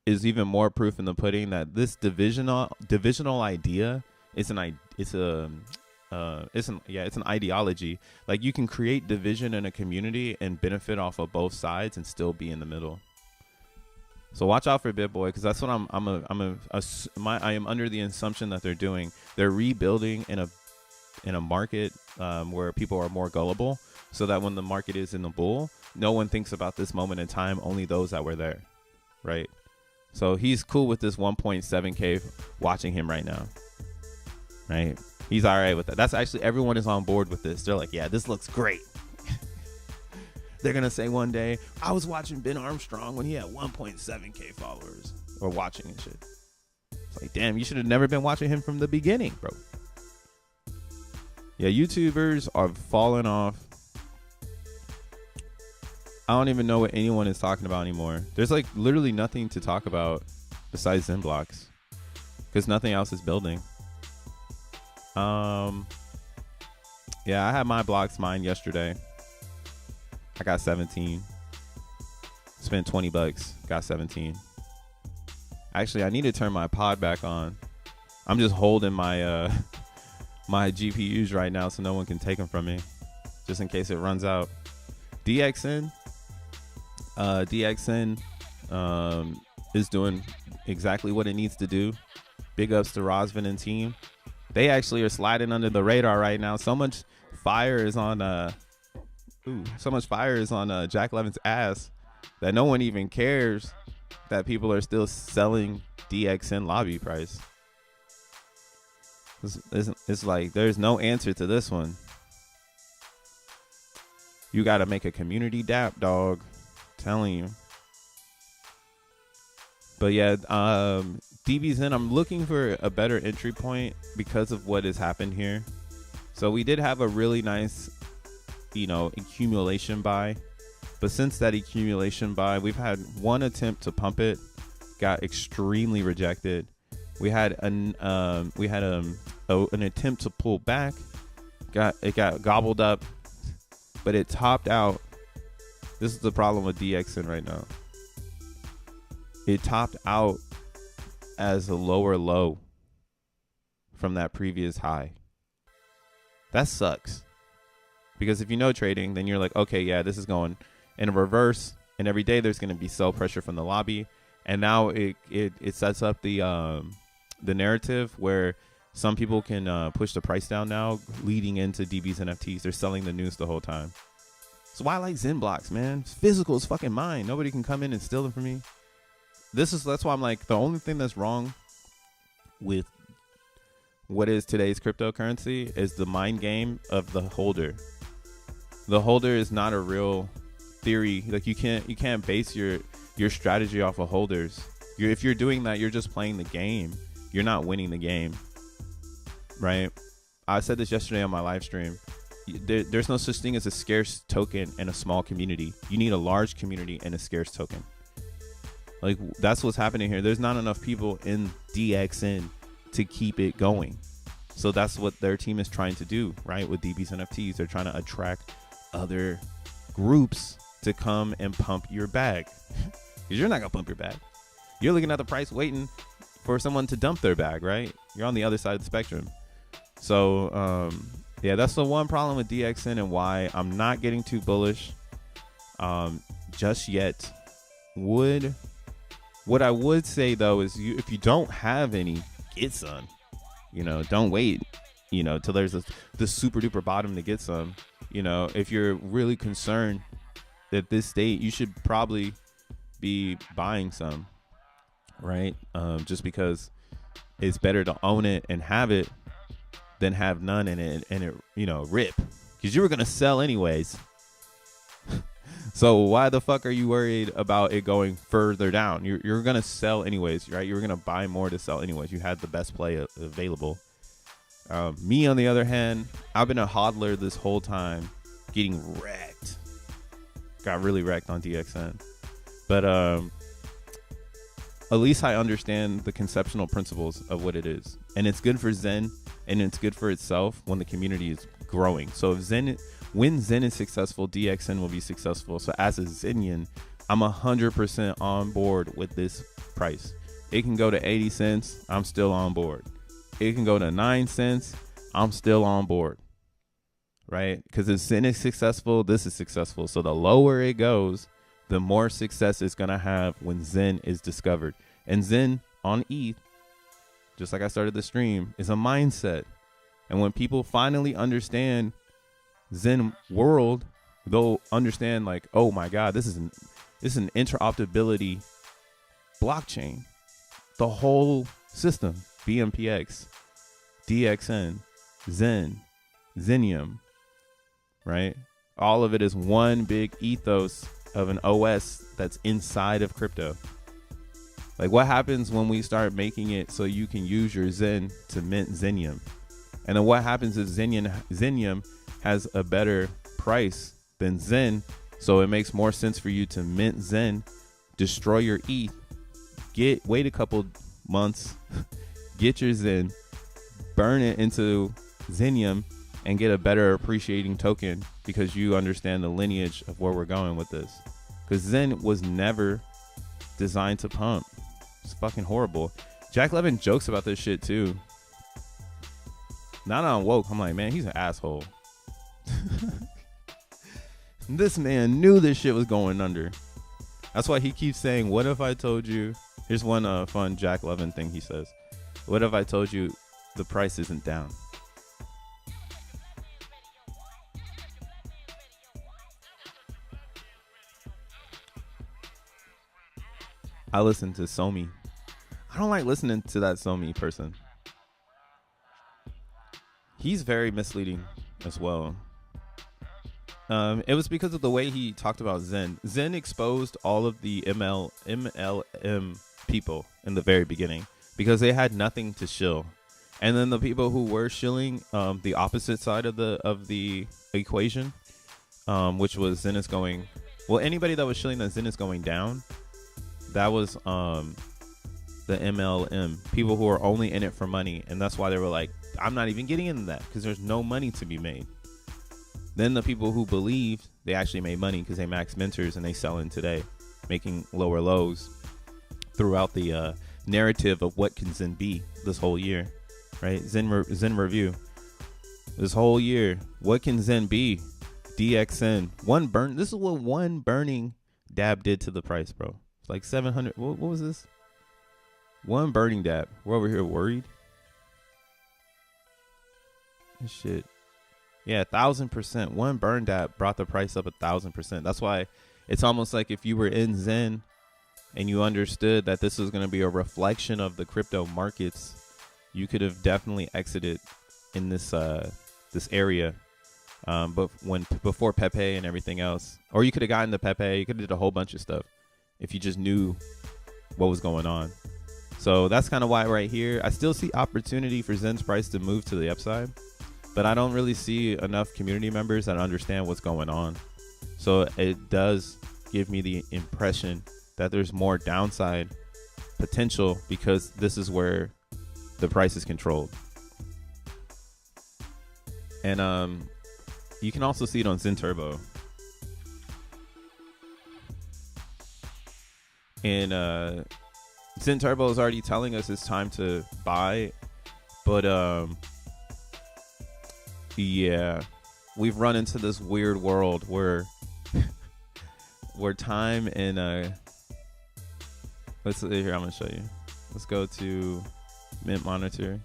is even more proof in the pudding that this divisional idea is an ideology. Like, you can create division in a community and benefit off of both sides and still be in the middle. So watch out for BitBoy, because that's what I am under the assumption that they're doing. They're rebuilding in a market where people are more gullible, so that when the market is in the bull, no one thinks about this moment in time, only those that were there, right? So he's cool with this 1.7K watching him right now, right? He's all right with that. That's actually, everyone is on board with this. They're like, yeah, this looks great. They're going to say one day, I was watching Ben Armstrong when he had 1.7K followers, or watching and shit. It's like, damn, you should have never been watching him from the beginning, bro. Yeah, YouTubers are falling off. I don't even know what anyone is talking about anymore. There's like literally nothing to talk about besides Zen blocks, because nothing else is building. Yeah, I had my blocks mined yesterday. I got 17. Spent $20, got 17. Actually, I need to turn my pod back on. I'm just holding my my GPUs right now so no one can take them from me, just in case it runs out. DXN is doing exactly what it needs to do. Big ups to Rosvin and team. They actually are sliding under the radar right now. So much fire is on Jack Levin's ass that no one even cares that people are still selling DXN lobby price. It's like there's no answer to this one. You got to make a community dap, dog. Telling you. But yeah, DBZN, I'm looking for a better entry point because of what has happened here. So we did have a really nice, accumulation buy. But since that accumulation buy, we've had one attempt to pump it, got extremely rejected. We had an attempt to pull back, it got gobbled up, but it topped out. This is the problem with DXN right now. It topped out as a lower low from that previous high. That sucks. Because if you know trading, then you're like, okay, yeah, this is going in a reverse, and every day there's going to be sell pressure from the lobby, and now it sets up the narrative where some people can push the price down now, leading into DB's NFTs. They're selling the news the whole time. So why I like Zen blocks, man? It's physical is fucking mine. Nobody can come in and steal them from me. That's why I'm like, the only thing that's wrong with what is today's cryptocurrency is the mind game of the holder. The holder is not a real theory. Like you can't base your strategy off of holders. If you're doing that, you're just playing the game. You're not winning the game, right? I said this yesterday on my live stream. There's no such thing as a scarce token and a small community. You need a large community and a scarce token. Like that's what's happening here. There's not enough people in DXN to keep it going. So that's what their team is trying to do, right? With DB's NFTs, they're trying to attract other groups to come and pump your bag. Because you're not gonna pump your bag. You're looking at the price waiting for someone to dump their bag, right? You're on the other side of the spectrum. So yeah, that's the one problem with DXN and why I'm not getting too bullish just yet. What I would say though is if you don't have any, get some. Don't wait till there's the super duper bottom to get some. If you're really concerned at this state, you should probably be buying some, right? Just because it's better to own it and have it than have none in it and it rip, because you were gonna sell anyways. So why the fuck are you worried about it going further down? You're gonna sell anyways, right? You're gonna buy more to sell anyways. You had the best play available. Me on the other hand, I've been a hodler this whole time, getting wrecked. Got really wrecked on DXN, but at least I understand the conceptual principles of what it is, and it's good for Zen, and it's good for itself when the community is growing. So when Zen is successful, DXN will be successful. So as a Zenian, I'm 100% on board with this price. It can go to 80 cents. I'm still on board. It can go to 9 cents. I'm still on board. Right? Because if Zen is successful, this is successful. So the lower it goes, the more success it's going to have when Zen is discovered. And Zen on ETH, just like I started the stream, is a mindset. And when people finally understand Zen world, they'll understand like, oh my God, this is an interoperability blockchain. The whole system, BMPX, DXN, Zen, XENIUM, right? All of it is one big ethos of an OS that's inside of crypto. Like what happens when we start making it so you can use your Zen to mint XENIUM? And then what happens if XENIUM has a better price than Zen, so it makes more sense for you to mint Zen, destroy your ETH, wait a couple months, get your Zen, burn it into XENIUM, and get a better appreciating token because you understand the lineage of where we're going with this. because Zen was never designed to pump. It's fucking horrible. Jack Levin jokes about this shit too. Not on woke. I'm like, man, he's an asshole. This man knew this shit was going under. That's why he keeps saying, what if I told you? Here's one fun Jack Levin thing he says. What if I told you the price isn't down? I listen to Somi. I don't like listening to that Somi person. He's very misleading as well. It was because of the way he talked about Zen. Zen exposed all of the MLM people in the very beginning because they had nothing to shill. And then the people who were shilling the opposite side of the equation, which was Zen is going, well, anybody that was shilling that Zen is going down, that was the MLM, people who are only in it for money. And that's why they were like, I'm not even getting into that because there's no money to be made. Then the people who believed they actually made money because they max mentors and they sell in today, making lower lows throughout the narrative of what can Zen be this whole year, right? Zen review this whole year. What can Zen be? DXN. This is what one burning dab did to the price, bro. It's like 700. What was this? One burning dab. We're over here worried. This shit. Yeah, 1,000%. One burn dab brought the price up 1,000%. That's why it's almost like if you were in Zen and you understood that this was going to be a reflection of the crypto markets, you could have definitely exited in this area. But before P.o.P and everything else, or you could have gotten the P.o.P, you could have did a whole bunch of stuff if you just knew what was going on. So that's kind of why right here, I still see opportunity for Zen's price to move to the upside. But I don't really see enough community members that understand what's going on. So it does give me the impression that there's more downside potential because this is where the price is controlled. And you can also see it on Zen Turbo. And Zen Turbo is already telling us it's time to buy. But yeah, we've run into this weird world where time and let's see here. I'm gonna show you. Let's go to Mint Monitor.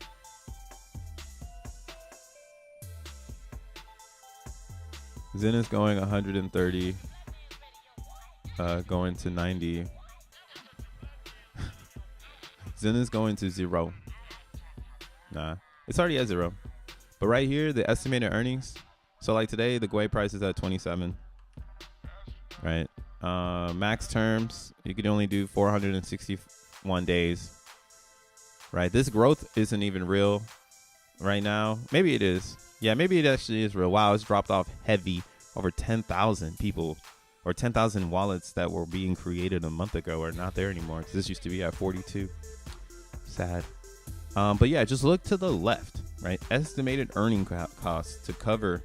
Zen is going 130, going to 90. Zen is going to 0. Nah, it's already at 0. But right here, the estimated earnings. So like today, the Gwei price is at 27. Right. Max terms, you can only do 461 days. Right. This growth isn't even real right now. Maybe it is. Yeah, maybe it actually is real. Wow, it's dropped off heavy. Over 10,000 people or 10,000 wallets that were being created a month ago are not there anymore. Because this used to be at 42. Sad. But yeah, just look to the left. Right, estimated earning costs to cover,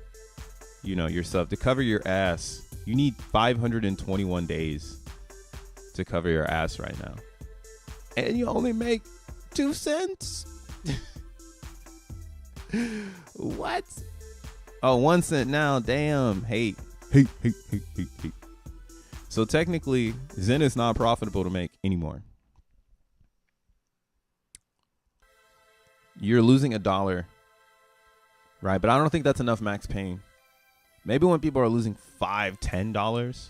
yourself, to cover your ass. You need 521 days to cover your ass right now, and you only make 2 cents. What? Oh, 1 cent now. Damn. Hate. So technically, Zen is not profitable to make anymore. You're losing $1, right? But I don't think that's enough max pain. Maybe when people are losing $5, $10,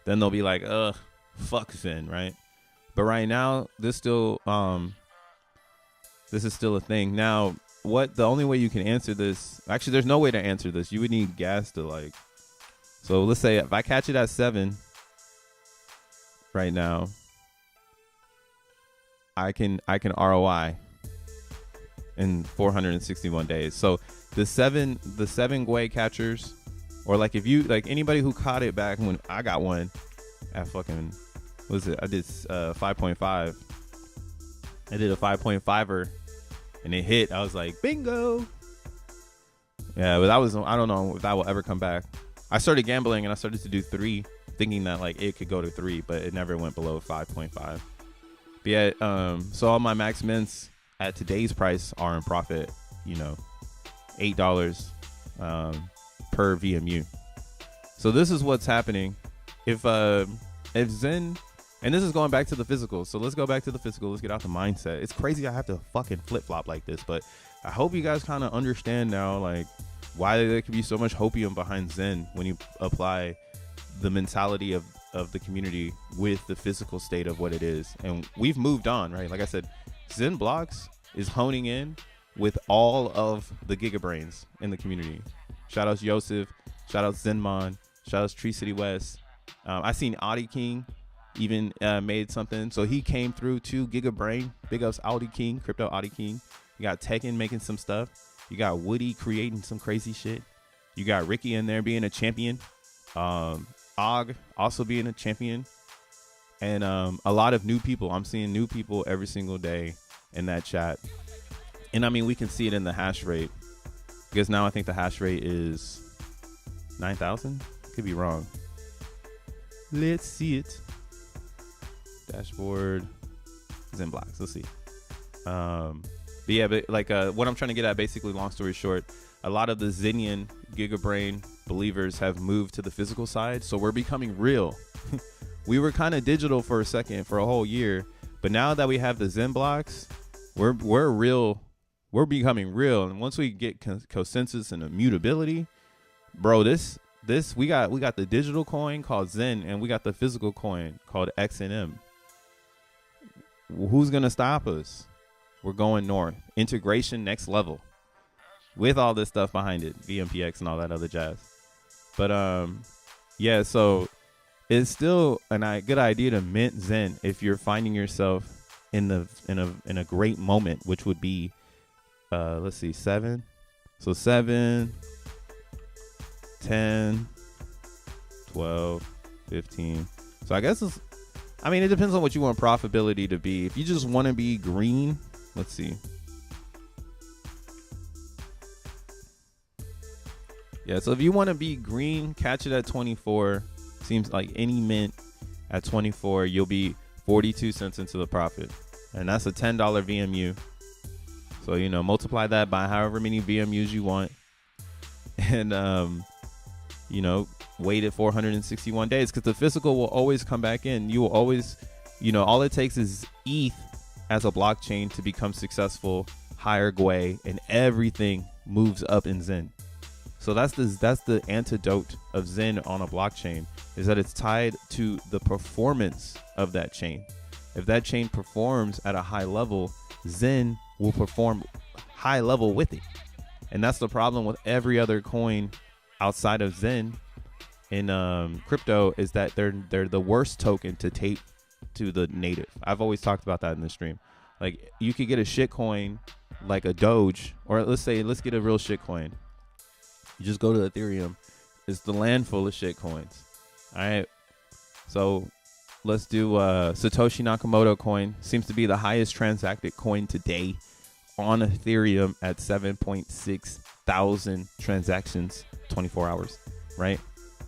then they'll be like, ugh, fuck Zen, right? But right now, this is still a thing. Now, the only way you can answer this, actually, there's no way to answer this. You would need gas to so let's say if I catch it at 7 right now, I can ROI in 461 days. So the seven Gwei catchers, or if you anybody who caught it back when I got one at fucking, what was it? I did 5.5. I did a 5.5er and it hit. I was like, bingo. Yeah, but I don't know if that will ever come back. I started gambling and I started to do 3 thinking that like it could go to 3, but it never went below 5.5. But yeah, so all my max mints at today's price are in profit, you know, $8 per VMU. So this is what's happening. If Zen, and this is going back to the physical. So let's go back to the physical. Let's get out the mindset. It's crazy I have to fucking flip flop like this, but I hope you guys kind of understand now, like, why there could be so much hopium behind Zen when you apply the mentality of the community with the physical state of what it is. And we've moved on, right? Like I said, Zen Blocks is honing in with all of the gigabrains in the community. Shout outs Yosef, shout outs Zenmon, shout outs Tree City West. I seen Audi King even made something, so he came through too. Gigabrain, big ups Audi King, crypto Audi King. You got Tekken making some stuff. You got Woody creating some crazy shit. You got Ricky in there being a champion. Og also being a champion. And a lot of new people. I'm seeing new people every single day in that chat. And I mean, we can see it in the hash rate. Because now I think the hash rate is 9,000. Could be wrong. Let's see it. Dashboard. Zen Blocks. Let's see. But yeah, but like what I'm trying to get at, basically, long story short, a lot of the Xenian Gigabrain believers have moved to the physical side. So we're becoming real. We were kind of digital for a second, for a whole year. But now that we have the Zen Blocks, we're real. We're becoming real. And once we get consensus and immutability, bro, we got the digital coin called Zen, and we got the physical coin called XENIUM. Who's going to stop us? We're going north. Integration next level. With all this stuff behind it. VMPX and all that other jazz. But yeah, so it's still a good idea to mint Zen if you're finding yourself in a great moment, which would be let's see, 7. So 7, 10, 12, 15. So I guess it depends on what you want profitability to be. If you just want to be green, let's see. Yeah, so if you want to be green, catch it at 24. Seems like any mint at 24, you'll be 42 cents into the profit. And that's a $10 VMU. So, you know, multiply that by however many VMUs you want. And, you know, wait at 461 days, because the physical will always come back in. You will always, you know, all it takes is ETH as a blockchain to become successful, hire Gwei, and everything moves up in Zen. So that's the antidote of Zen on a blockchain, is that it's tied to the performance of that chain. If that chain performs at a high level, Zen will perform high level with it. And that's the problem with every other coin outside of Zen in crypto, is that they're the worst token to tape to the native. I've always talked about that in the stream. Like, you could get a shit coin like a Doge, or let's get a real shit coin. You just go to Ethereum. It's the land full of shit coins. All right. So let's do Satoshi Nakamoto coin. Seems to be the highest transacted coin today on Ethereum at 7.6 thousand transactions, 24 hours. Right.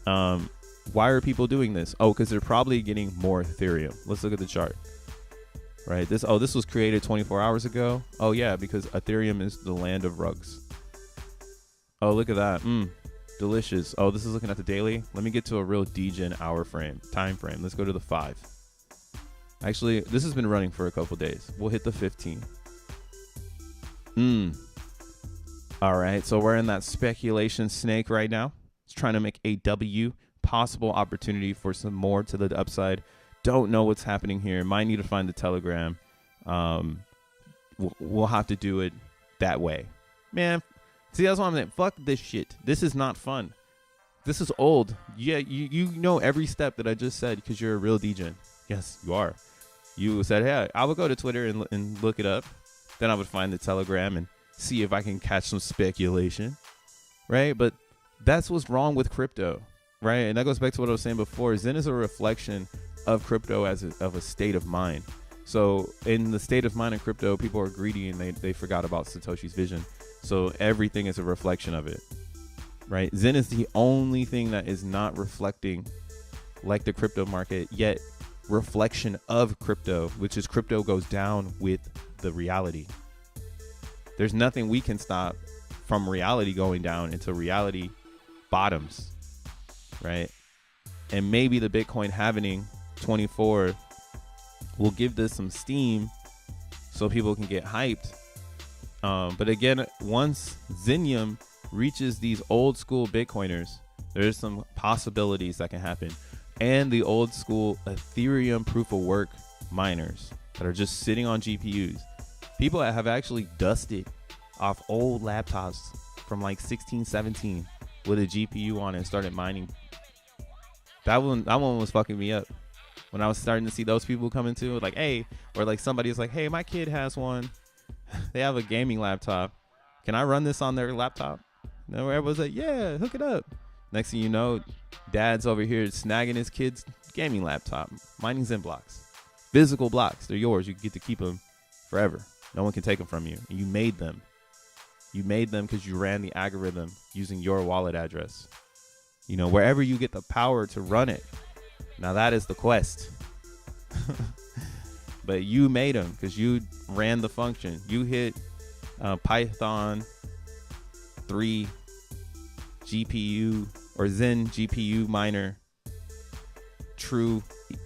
Why are people doing this? Oh, because they're probably getting more Ethereum. Let's look at the chart. Right. This was created 24 hours ago. Oh, yeah, because Ethereum is the land of rugs. Oh, look at that. Delicious. Oh, this is looking at the daily. Let me get to a real degen time frame. Let's go to the 5. Actually, this has been running for a couple days. We'll hit the 15. All right. So we're in that speculation snake right now. It's trying to make a W, possible opportunity for some more to the upside. Don't know what's happening here. Might need to find the Telegram. We'll have to do it that way. Man, see, that's why I'm saying, fuck this shit. This is not fun. This is old. Yeah, you know every step that I just said because you're a real degen. Yes, you are. You said, hey, I would go to Twitter and look it up. Then I would find the Telegram and see if I can catch some speculation. Right? But that's what's wrong with crypto. Right? And that goes back to what I was saying before. Zen is a reflection of crypto of a state of mind. So in the state of mind in crypto, people are greedy and they forgot about Satoshi's vision. So everything is a reflection of it, right? Zen is the only thing that is not reflecting like the crypto market, yet reflection of crypto, which is crypto goes down with the reality. There's nothing we can stop from reality going down until reality bottoms, right? And maybe the Bitcoin halving 24 will give this some steam so people can get hyped. But again, once XENIUM reaches these old school Bitcoiners, there's some possibilities that can happen. And the old school Ethereum proof of work miners that are just sitting on GPUs. People that have actually dusted off old laptops from like 16, 17 with a GPU on it and started mining. That one was fucking me up. When I was starting to see those people come into like, hey, or like somebody's like, hey, my kid has one. They have a gaming laptop. Can I run this on their laptop? And everyone's like, yeah, hook it up. Next thing you know, dad's over here snagging his kid's gaming laptop, mining Zen blocks. Physical blocks. They're yours. You get to keep them forever. No one can take them from you. And you made them. You made them because you ran the algorithm using your wallet address. You know, wherever you get the power to run it. Now that is the quest. But you made them because you ran the function. You hit Python 3 GPU or Zen GPU miner true,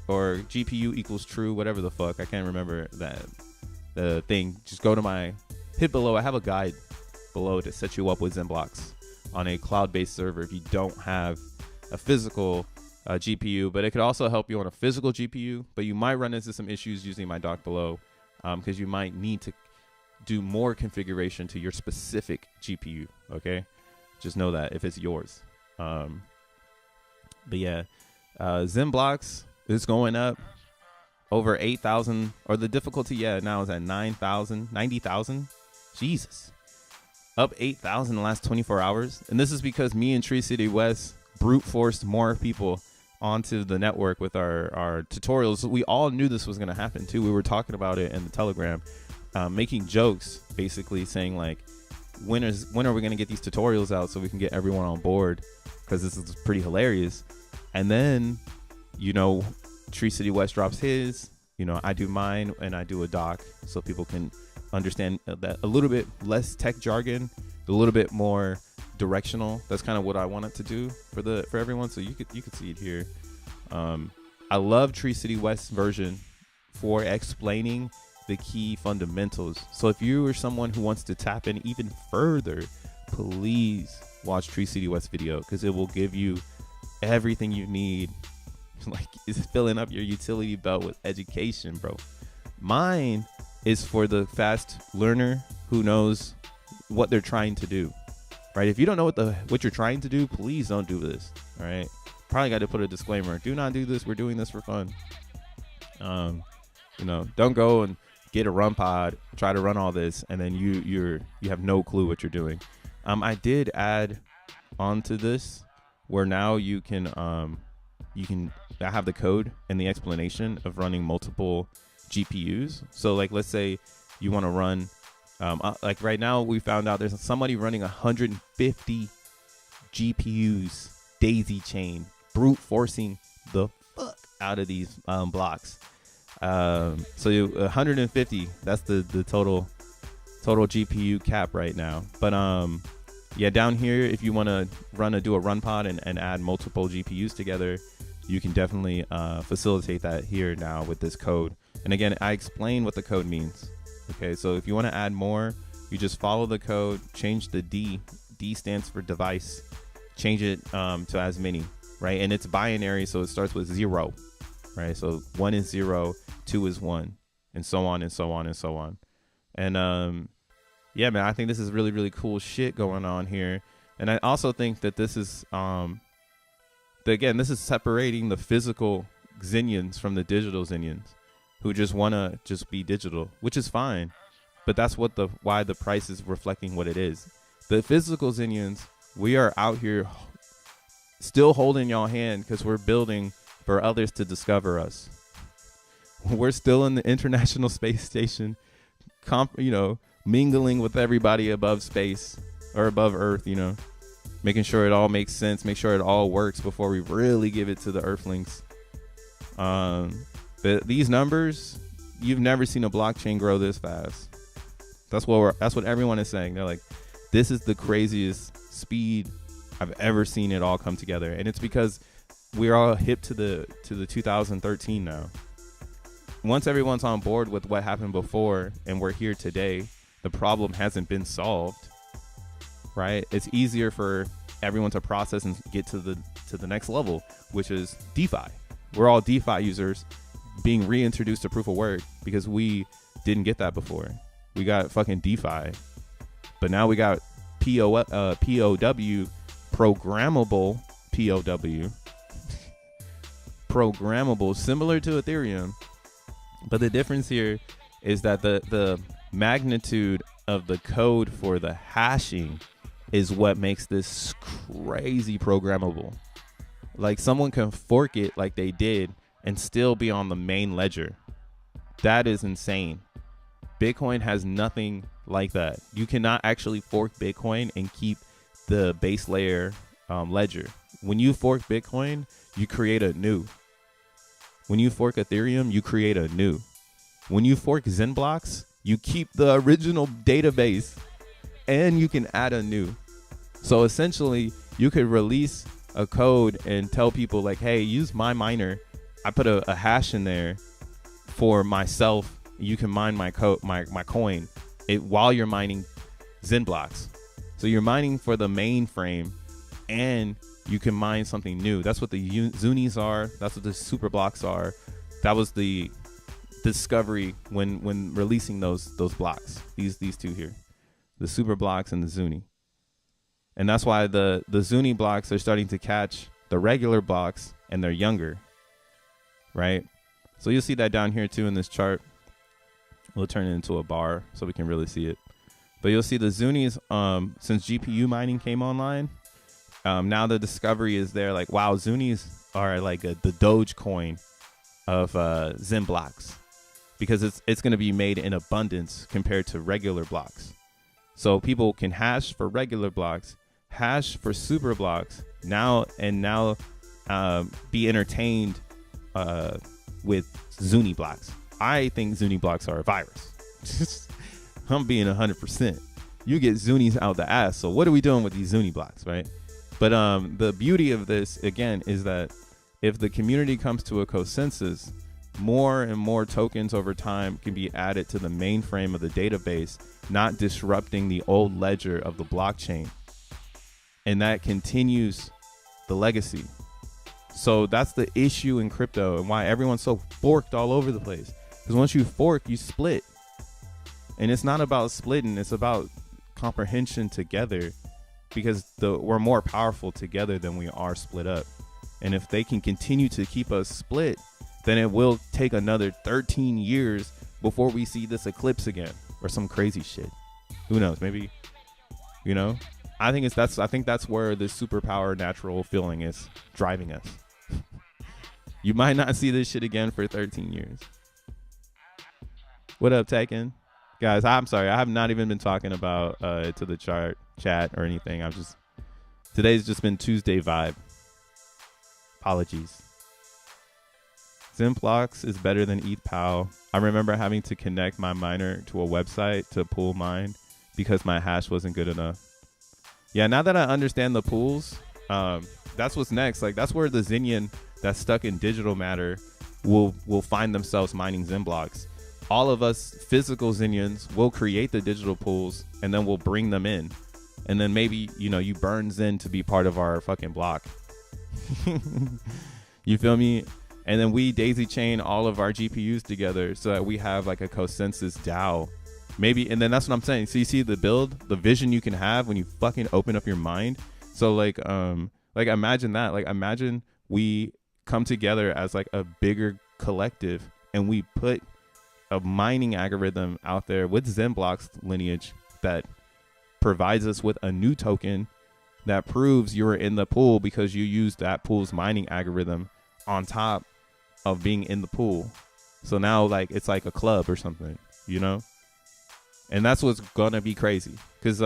or GPU equals true, whatever the fuck. I can't remember that the thing. Just go to my hit below. I have a guide below to set you up with Zen blocks on a cloud-based server if you don't have a physical GPU, but it could also help you on a physical GPU, but you might run into some issues using my doc below because you might need to do more configuration to your specific GPU. Okay, just know that if it's yours. But yeah, Zen blocks is going up over 8,000, or the difficulty now is at 9,000, 90,000. Jesus, up 8,000 in the last 24 hours. And this is because me and Tree City West brute forced more people onto the network with our tutorials. We all knew this was going to happen too. We were talking about it in the Telegram, making jokes, basically saying like, when are we going to get these tutorials out so we can get everyone on board, because this is pretty hilarious. And then, you know, Tree City West drops his, you know, I do mine, and I do a doc so people can understand that a little bit less tech jargon, a little bit more directional. That's kind of what I wanted to do for everyone. So you could see it here. I love Tree City West's version for explaining the key fundamentals. So if you are someone who wants to tap in even further, please watch Tree City West video, because it will give you everything you need. Like, it's filling up your utility belt with education, bro. Mine is for the fast learner who knows what they're trying to do. Right? If you don't know what you're trying to do, please don't do this. All right? Probably got to put a disclaimer. Do not do this. We're doing this for fun. You know, don't go and get a run pod, try to run all this, and then you have no clue what you're doing. I did add onto this where now you can I have the code and the explanation of running multiple GPUs. So like, let's say you want to run like right now we found out there's somebody running 150 GPUs daisy chain, brute forcing the fuck out of these blocks. So 150, that's the total GPU cap right now. But yeah, down here, if you want to do a run pod and add multiple GPUs together, you can definitely facilitate that here now with this code. And again, I explain what the code means. Okay, so if you want to add more, you just follow the code, change the D. D stands for device. Change it to as many, right? And it's binary, so it starts with 0, right? So 1 is 0, 2 is 1, and so on and so on and so on. And yeah, man, I think this is really, really cool shit going on here. And I also think that this is again, this is separating the physical XENiums from the digital XENiums, who just want to just be digital, which is fine. But that's why the price is reflecting what it is. The physical XENiums, we are out here still holding y'all hand because we're building for others to discover us. We're still in the International Space Station, mingling with everybody above space or above Earth, making sure it all makes sense, make sure it all works before we really give it to the Earthlings. These numbers, you've never seen a blockchain grow this fast. That's what everyone is saying. They're like, this is the craziest speed I've ever seen it all come together. And it's because we're all hip to the 2013 now. Once everyone's on board with what happened before and we're here today, the problem hasn't been solved, right? It's easier for everyone to process and get to the next level, which is DeFi. We're all DeFi users being reintroduced to proof of work because we didn't get that before. We got fucking DeFi, but now we got POW, programmable POW, programmable, similar to Ethereum. But the difference here is that the magnitude of the code for the hashing is what makes this crazy programmable. Like someone can fork it like they did and still be on the main ledger. That is insane. Bitcoin has nothing like that. You cannot actually fork Bitcoin and keep the base layer ledger. When you fork Bitcoin, you create a new. When you fork Ethereum, you create a new. When you fork Zen blocks, you keep the original database and you can add a new. So essentially, you could release a code and tell people like, hey, use my miner. I put a hash in there for myself. You can mine my coin while you're mining Zen blocks. So you're mining for the mainframe and you can mine something new. That's what the Zunis are. That's what the super blocks are. That was the discovery when releasing those blocks. These two here, the super blocks and the Zuni. And that's why the Zuni blocks are starting to catch the regular blocks and they're younger, right? So you'll see that down here too in this chart. We'll turn it into a bar so we can really see it. But you'll see the Zunis, since GPU mining came online, now the discovery is there like, wow, Zunis are like the Dogecoin of Zen blocks because it's going to be made in abundance compared to regular blocks. So people can hash for regular blocks, hash for super blocks now be entertained with Zuni blocks. I think Zuni blocks are a virus. I'm being 100%. You get Zunis out the ass. So what are we doing with these Zuni blocks, right? But the beauty of this, again, is that if the community comes to a consensus, more and more tokens over time can be added to the mainframe of the database, not disrupting the old ledger of the blockchain. And that continues the legacy. So that's the issue in crypto and why everyone's so forked all over the place. Because once you fork, you split. And it's not about splitting. It's about comprehension together. Because we're more powerful together than we are split up. And if they can continue to keep us split, then it will take another 13 years before we see this eclipse again. Or some crazy shit. Who knows? Maybe, I think that's where this superpower natural feeling is driving us. You might not see this shit again for 13 years. What up, Tekken? Guys, I'm sorry. I have not even been talking about to the chat or anything. Today's just been Tuesday vibe. Apologies. Zen blocks is better than ETH.POW. I remember having to connect my miner to a website to pool mine because my hash wasn't good enough. Yeah, now that I understand the pools, that's what's next. Like that's where the Xenian that's stuck in digital matter will find themselves mining Zen blocks. All of us physical Xenians will create the digital pools and then we'll bring them in. And then maybe, you burn Zen to be part of our fucking block. You feel me? And then we daisy chain all of our GPUs together so that we have like a consensus DAO. Maybe, and then that's what I'm saying. So you see the build, the vision you can have when you fucking open up your mind. So like imagine that. Like imagine we come together as like a bigger collective and we put a mining algorithm out there with Zen blocks lineage that provides us with a new token that proves you're in the pool because you used that pool's mining algorithm on top of being in the pool. So now like it's like a club or something, and that's what's gonna be crazy because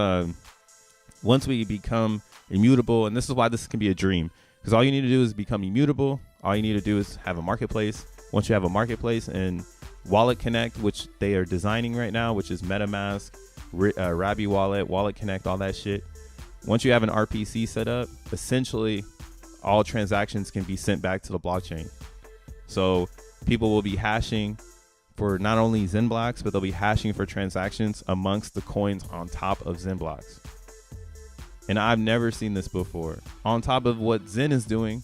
once we become immutable, and this is why this can be a dream, because all you need to do is become immutable. All you need to do is have a marketplace. Once you have a marketplace and Wallet Connect, which they are designing right now, which is MetaMask, Rabby Wallet, Wallet Connect, all that shit. Once you have an RPC set up, essentially all transactions can be sent back to the blockchain. So people will be hashing for not only Zen blocks, but they'll be hashing for transactions amongst the coins on top of Zen blocks. And I've never seen this before. On top of what Zen is doing,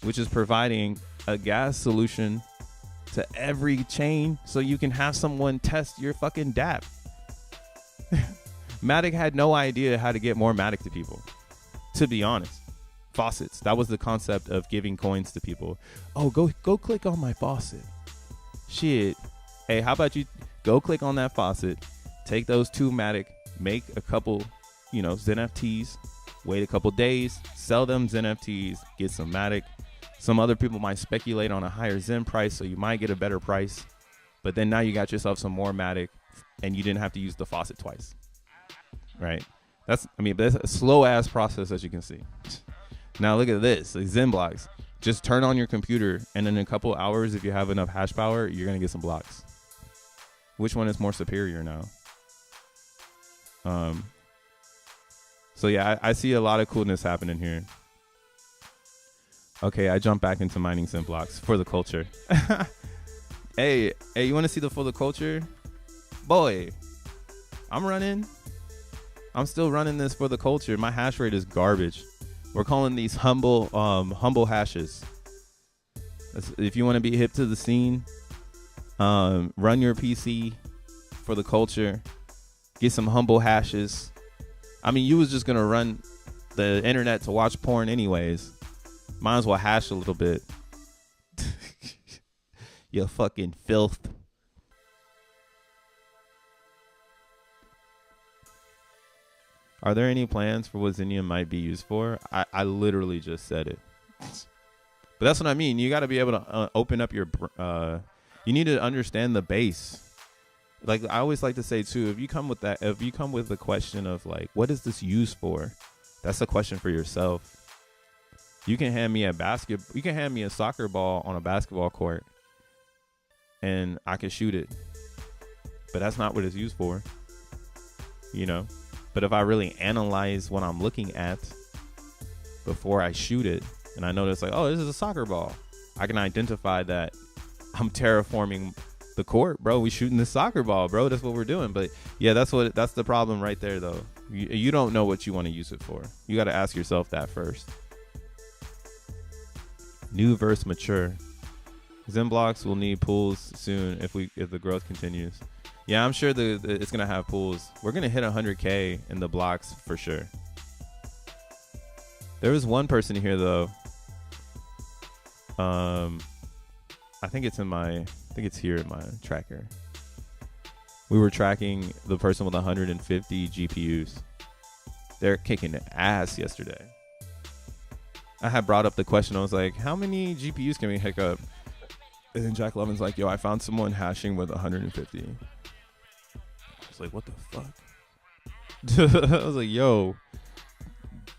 which is providing a gas solution to every chain so you can have someone test your fucking dApp. Matic had no idea how to get more Matic to people, to be honest. Faucets, that was the concept of giving coins to people. Oh, go click on my faucet. Shit. Hey, how about you go click on that faucet, take those 2 Matic, make a couple, xeNFTs, wait a couple days, sell them xeNFTs, get some Matic. Some other people might speculate on a higher Zen price, so you might get a better price. But then now you got yourself some more Matic, and you didn't have to use the faucet twice. Right? That's a slow-ass process, as you can see. Now look at this. Like Zen blocks. Just turn on your computer, and in a couple hours, if you have enough hash power, you're going to get some blocks. Which one is more superior now? So yeah, I see a lot of coolness happening here. Okay, I jump back into mining Zen blocks for the culture. Hey, you want to see for the culture? Boy, I'm still running this for the culture. My hash rate is garbage. We're calling these humble hashes. If you want to be hip to the scene, run your PC for the culture. Get some humble hashes. I mean, you was just going to run the internet to watch porn anyways. Might as well hash a little bit. You fucking filth. Are there any plans for what XENIUM might be used for? I literally just said it. But that's what I mean. You got to be able to open up your... you need to understand the base. Like I always like to say too, if you come with the question of like, what is this used for? That's a question for yourself. You can hand me a soccer ball on a basketball court and I can shoot it. But that's not what it's used for. But if I really analyze what I'm looking at before I shoot it, and I notice like, oh, this is a soccer ball, I can identify that I'm terraforming the court, bro. We shooting the soccer ball, bro. That's what we're doing. But yeah, that's the problem right there, though. You don't know what you want to use it for. You got to ask yourself that first. New verse mature. Zen blocks will need pools soon if the growth continues. Yeah, I'm sure it's gonna have pools. We're gonna hit 100K in the blocks for sure. There was one person here though. I think it's here in my tracker. We were tracking the person with 150 GPUs. They're kicking ass yesterday. I had brought up the question. I was like, how many GPUs can we hook up? And then Jack Levin's like, yo, I found someone hashing with 150. I was like, what the fuck? I was like, yo,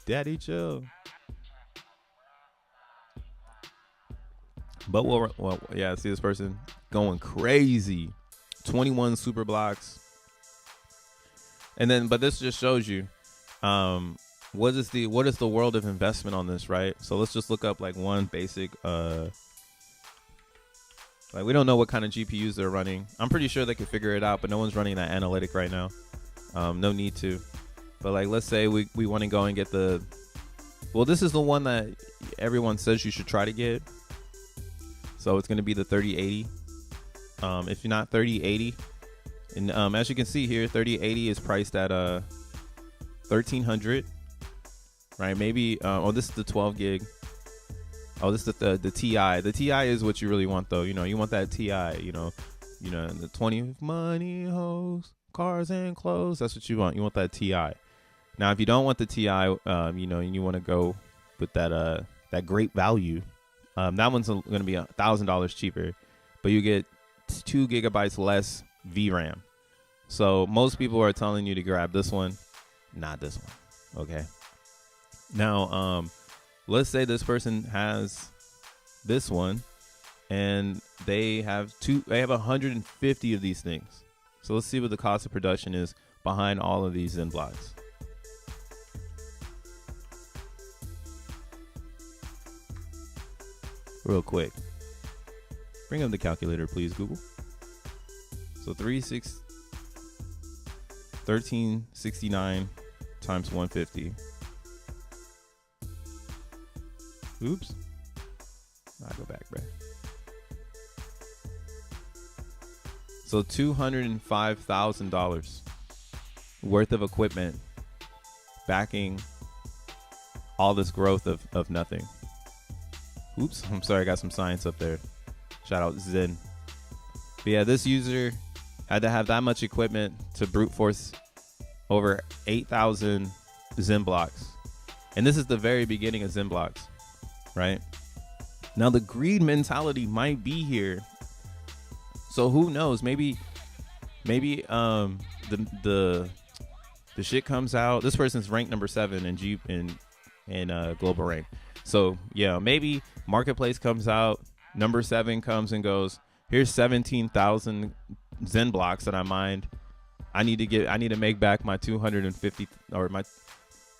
daddy, chill. But well, yeah, see this person going crazy. 21 super blocks. And then, but this just shows you, what is the world of investment on this, right? So let's just look up like one basic, like we don't know what kind of GPUs they're running. I'm pretty sure they could figure it out, but no one's running that analytic right now. No need to. But like, let's say we want to go and get well, this is the one that everyone says you should try to get. So it's going to be the 3080. If you're not 3080, and as you can see here, 3080 is priced at 1300, right? Maybe this is the 12 gig. Oh, this is the TI. The TI is what you really want, though. You want that TI. The 20 money, hoes, cars, and clothes. That's what you want. You want that TI. Now, if you don't want the TI, and you want to go with that great value, that one's going to be $1,000 cheaper, but you get 2 gigabytes less VRAM. So most people are telling you to grab this one, not this one. Okay. Now, let's say this person has this one, and they have 150 of these things. So let's see what the cost of production is behind all of these Zen blocks. Real quick. Bring up the calculator, please, Google. So 1369 times 150. Oops. I'll go back, bro. So $205,000 worth of equipment backing all this growth of nothing. Oops, I'm sorry, I got some science up there. Shout out Zen. But yeah, this user had to have that much equipment to brute force over 8,000 Zen blocks. And this is the very beginning of Zen blocks, right? Now the greed mentality might be here. So who knows? Maybe the shit comes out. This person's ranked number 7 in global rank. So yeah, maybe marketplace comes out, number 7 comes and goes, here's 17,000 Zen blocks that I mined. I need to make back my 250 or my,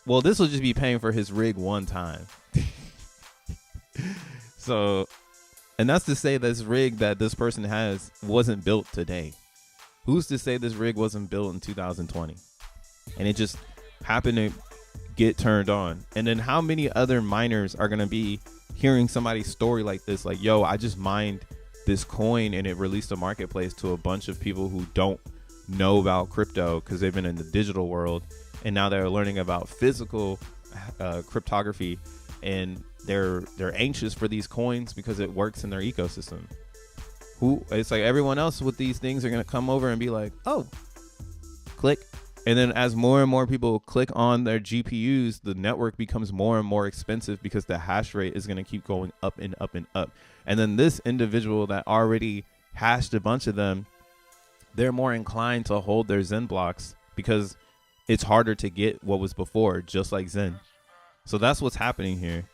well, this will just be paying for his rig one time. So, and that's to say this rig that this person has wasn't built today. Who's to say this rig wasn't built in 2020 and it just happened to get turned on? And then how many other miners are going to be hearing somebody's story like this? Like, yo, I just mined this coin and it released a marketplace to a bunch of people who don't know about crypto because they've been in the digital world. And now they're learning about physical cryptography, and they're anxious for these coins because it works in their ecosystem. It's like everyone else with these things are going to come over and be like, oh, click. And then as more and more people click on their GPUs, the network becomes more and more expensive because the hash rate is going to keep going up and up and up. And then this individual that already hashed a bunch of them, they're more inclined to hold their Zen blocks because it's harder to get what was before, just like Zen. So that's what's happening here.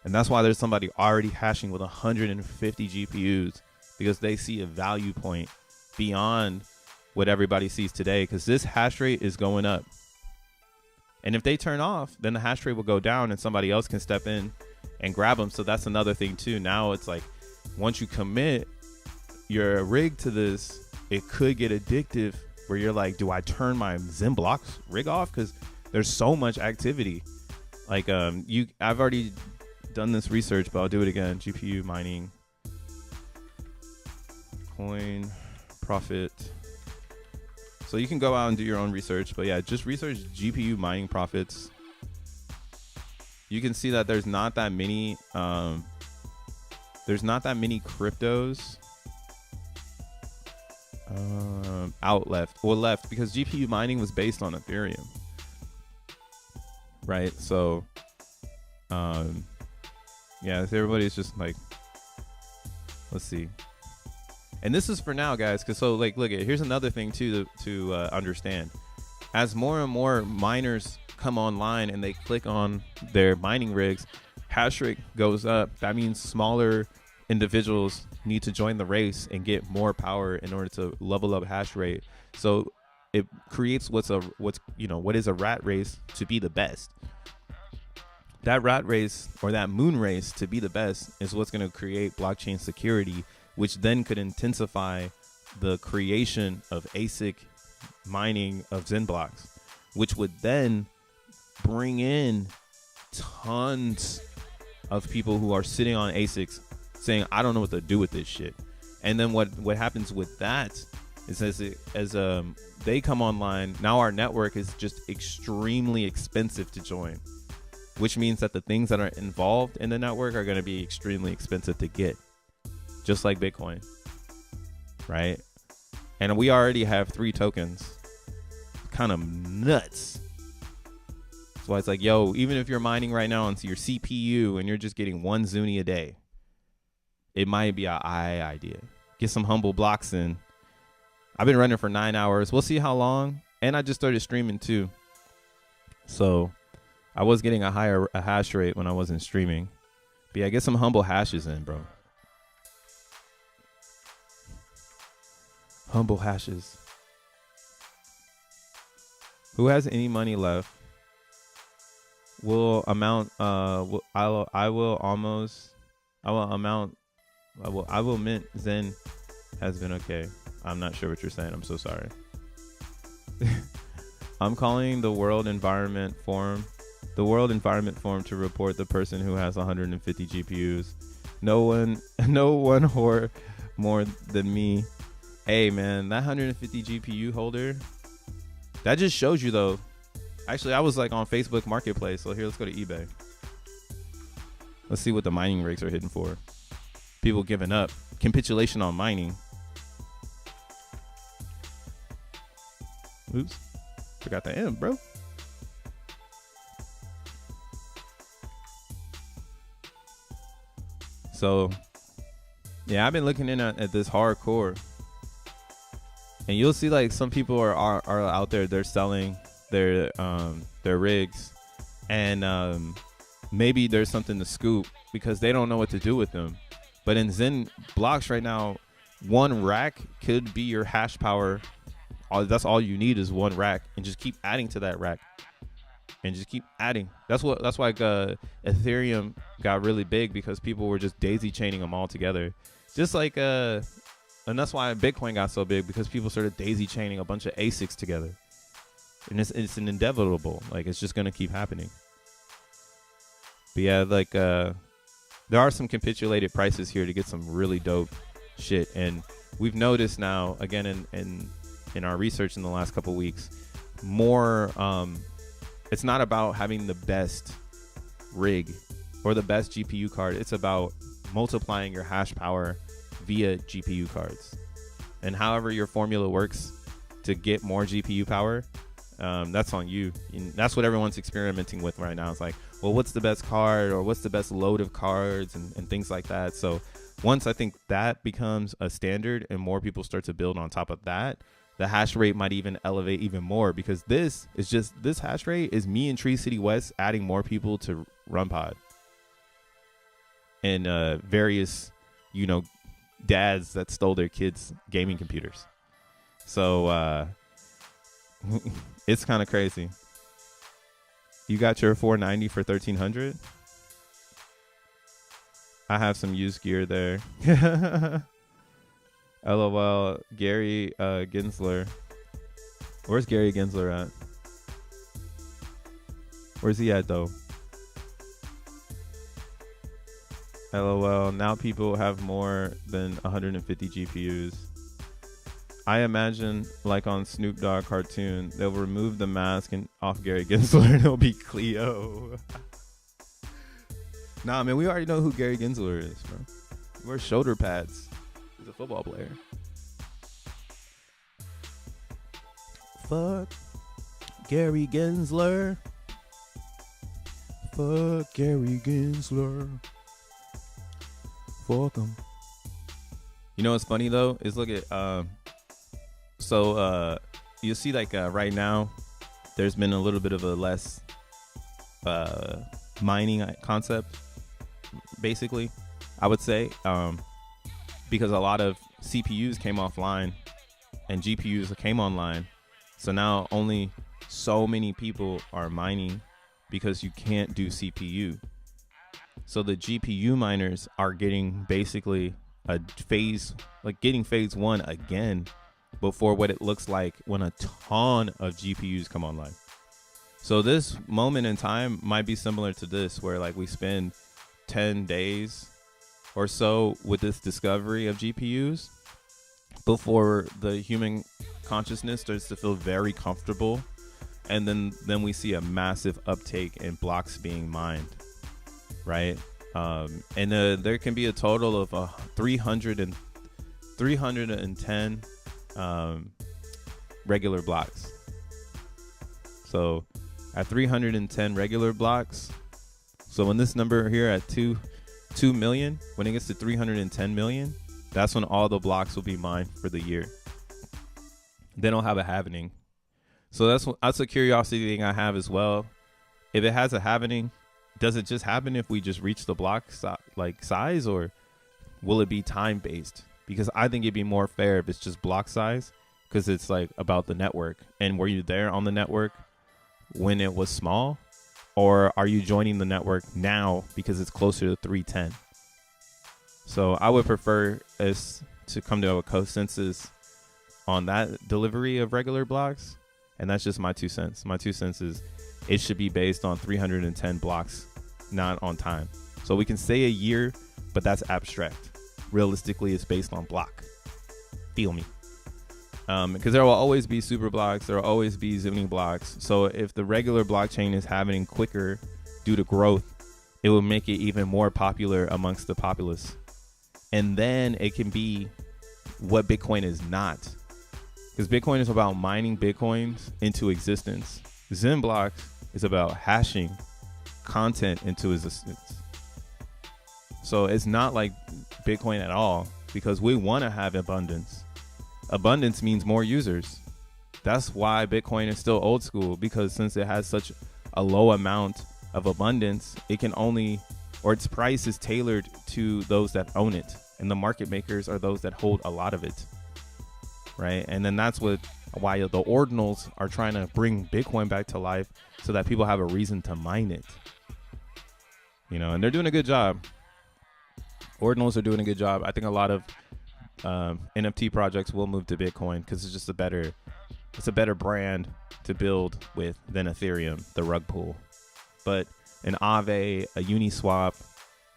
And that's why there's somebody already hashing with 150 GPUs, because they see a value point beyond what everybody sees today, because this hash rate is going up. And if they turn off, then the hash rate will go down and somebody else can step in and grab them. So that's another thing too. Now it's like, once you commit your rig to this, it could get addictive where you're like, do I turn my Zen blocks rig off? Because there's so much activity. Like I've already done this research, but I'll do it again. GPU mining, coin profit. So you can go out and do your own research, but yeah, just research GPU mining profits. You can see that there's not that many cryptos left because GPU mining was based on Ethereum, right? So yeah, everybody's just like, let's see. And this is for now, guys, because so like, look at, here's another thing too to understand. As more and more miners come online and they click on their mining rigs, hash rate goes up. That means smaller individuals need to join the race and get more power in order to level up hash rate. So it creates what is a rat race to be the best. That rat race, or that moon race to be the best, is what's going to create blockchain security, which then could intensify the creation of ASIC mining of Zen blocks, which would then bring in tons of people who are sitting on ASICs saying, I don't know what to do with this shit. And then what happens with that is as they come online, now our network is just extremely expensive to join, which means that the things that are involved in the network are going to be extremely expensive to get, just like Bitcoin, right? And we already have 3 tokens. Kind of nuts. That's why it's like, yo, even if you're mining right now onto your CPU and you're just getting 1 Zuni a day, it might be an idea. Get some humble blocks in. I've been running for 9 hours. We'll see how long. And I just started streaming too. So I was getting a higher hash rate when I wasn't streaming. But yeah, get some humble hashes in, bro. Humble hashes. Who has any money left? I will mint Zen has been okay. I'm not sure what you're saying. I'm so sorry. I'm calling the World Environment Forum to report the person who has 150 GPUs. No one whore more than me. Hey man, that 150 GPU holder, that just shows you though. Actually, I was like on Facebook Marketplace, so here, let's go to eBay. Let's see what the mining rigs are hitting for. People giving up. Capitulation on mining. Oops. Forgot the M, bro. So, yeah, I've been looking in at this hardcore. And you'll see like some people are out there, they're selling their rigs. And maybe there's something to scoop because they don't know what to do with them. But in Zen blocks right now, one rack could be your hash power. That's all you need is one rack, and just keep adding to that rack, and just keep adding. That's why Ethereum got really big, because people were just daisy chaining them all together. Just like and that's why Bitcoin got so big, because people started daisy chaining a bunch of ASICs together, and it's an inevitable. Like, it's just gonna keep happening. But yeah, like there are some capitulated prices here to get some really dope shit, and we've noticed now again in our research in the last couple weeks, more it's not about having the best rig or the best GPU card. It's about multiplying your hash power via GPU cards, and however your formula works to get more GPU power, that's on you. And that's what everyone's experimenting with right now. It's like, well, what's the best card, or what's the best load of cards, and things like that. So once I think that becomes a standard and more people start to build on top of that, the hash rate might even elevate even more, because this hash rate is me and Tree City West adding more people to RunPod, and various, dads that stole their kids' gaming computers. So it's kind of crazy. You got your 490 for 1300. I have some used gear there. LOL, Gary Gensler. Where's Gary Gensler at? Where's he at though? LOL, now people have more than 150 GPUs. I imagine, like on Snoop Dogg cartoon, they'll remove the mask and off Gary Gensler and it'll be Cleo. Nah, man, we already know who Gary Gensler is, bro. He wears shoulder pads. He's a football player. Fuck Gary Gensler. Fuck Gary Gensler. Fuck him. You know what's funny though is, look at you'll see like right now there's been a little bit of a less mining concept, basically, I would say, because a lot of CPUs came offline and GPUs came online. So now only so many people are mining because you can't do CPU. So the GPU miners are getting basically getting phase one again before what it looks like when a ton of GPUs come online. So this moment in time might be similar to this, where like we spend 10 days or so with this discovery of GPUs before the human consciousness starts to feel very comfortable, and then we see a massive uptake in blocks being mined, right? And there can be a total of 310 regular blocks. So at 310 regular blocks, so when this number here at 2 million, when it gets to 310 million, that's when all the blocks will be mined for the year. They don't have a halvening. So that's a curiosity thing I have as well. If it has a halvening, does it just happen if we just reach the block size, or will it be time based? because I think it'd be more fair if it's just block size, because it's like about the network. And were you there on the network when it was small, or are you joining the network now because it's closer to 310? So I would prefer us to come to a consensus on that delivery of regular blocks. And that's just my 2 cents. My 2 cents is it should be based on 310 blocks, not on time. So we can say a year, but that's abstract. Realistically, it's based on block. Feel me? Because there will always be super blocks. There will always be zooming blocks. So if the regular blockchain is happening quicker due to growth, it will make it even more popular amongst the populace. And then it can be what Bitcoin is not. Because Bitcoin is about mining Bitcoins into existence. Zen blocks is about hashing content into existence. So it's not like Bitcoin at all, because we want to have abundance. Abundance means more users. That's why Bitcoin is still old school, because since it has such a low amount of abundance, it can only, or its price is tailored to those that own it. And the market makers are those that hold a lot of it. Right. And then that's why the ordinals are trying to bring Bitcoin back to life, so that people have a reason to mine it. You know, and they're doing a good job. Ordinals are doing a good job. I think a lot of NFT projects will move to Bitcoin because it's just a better brand to build with than Ethereum, the rug pull. But an Aave, a Uniswap,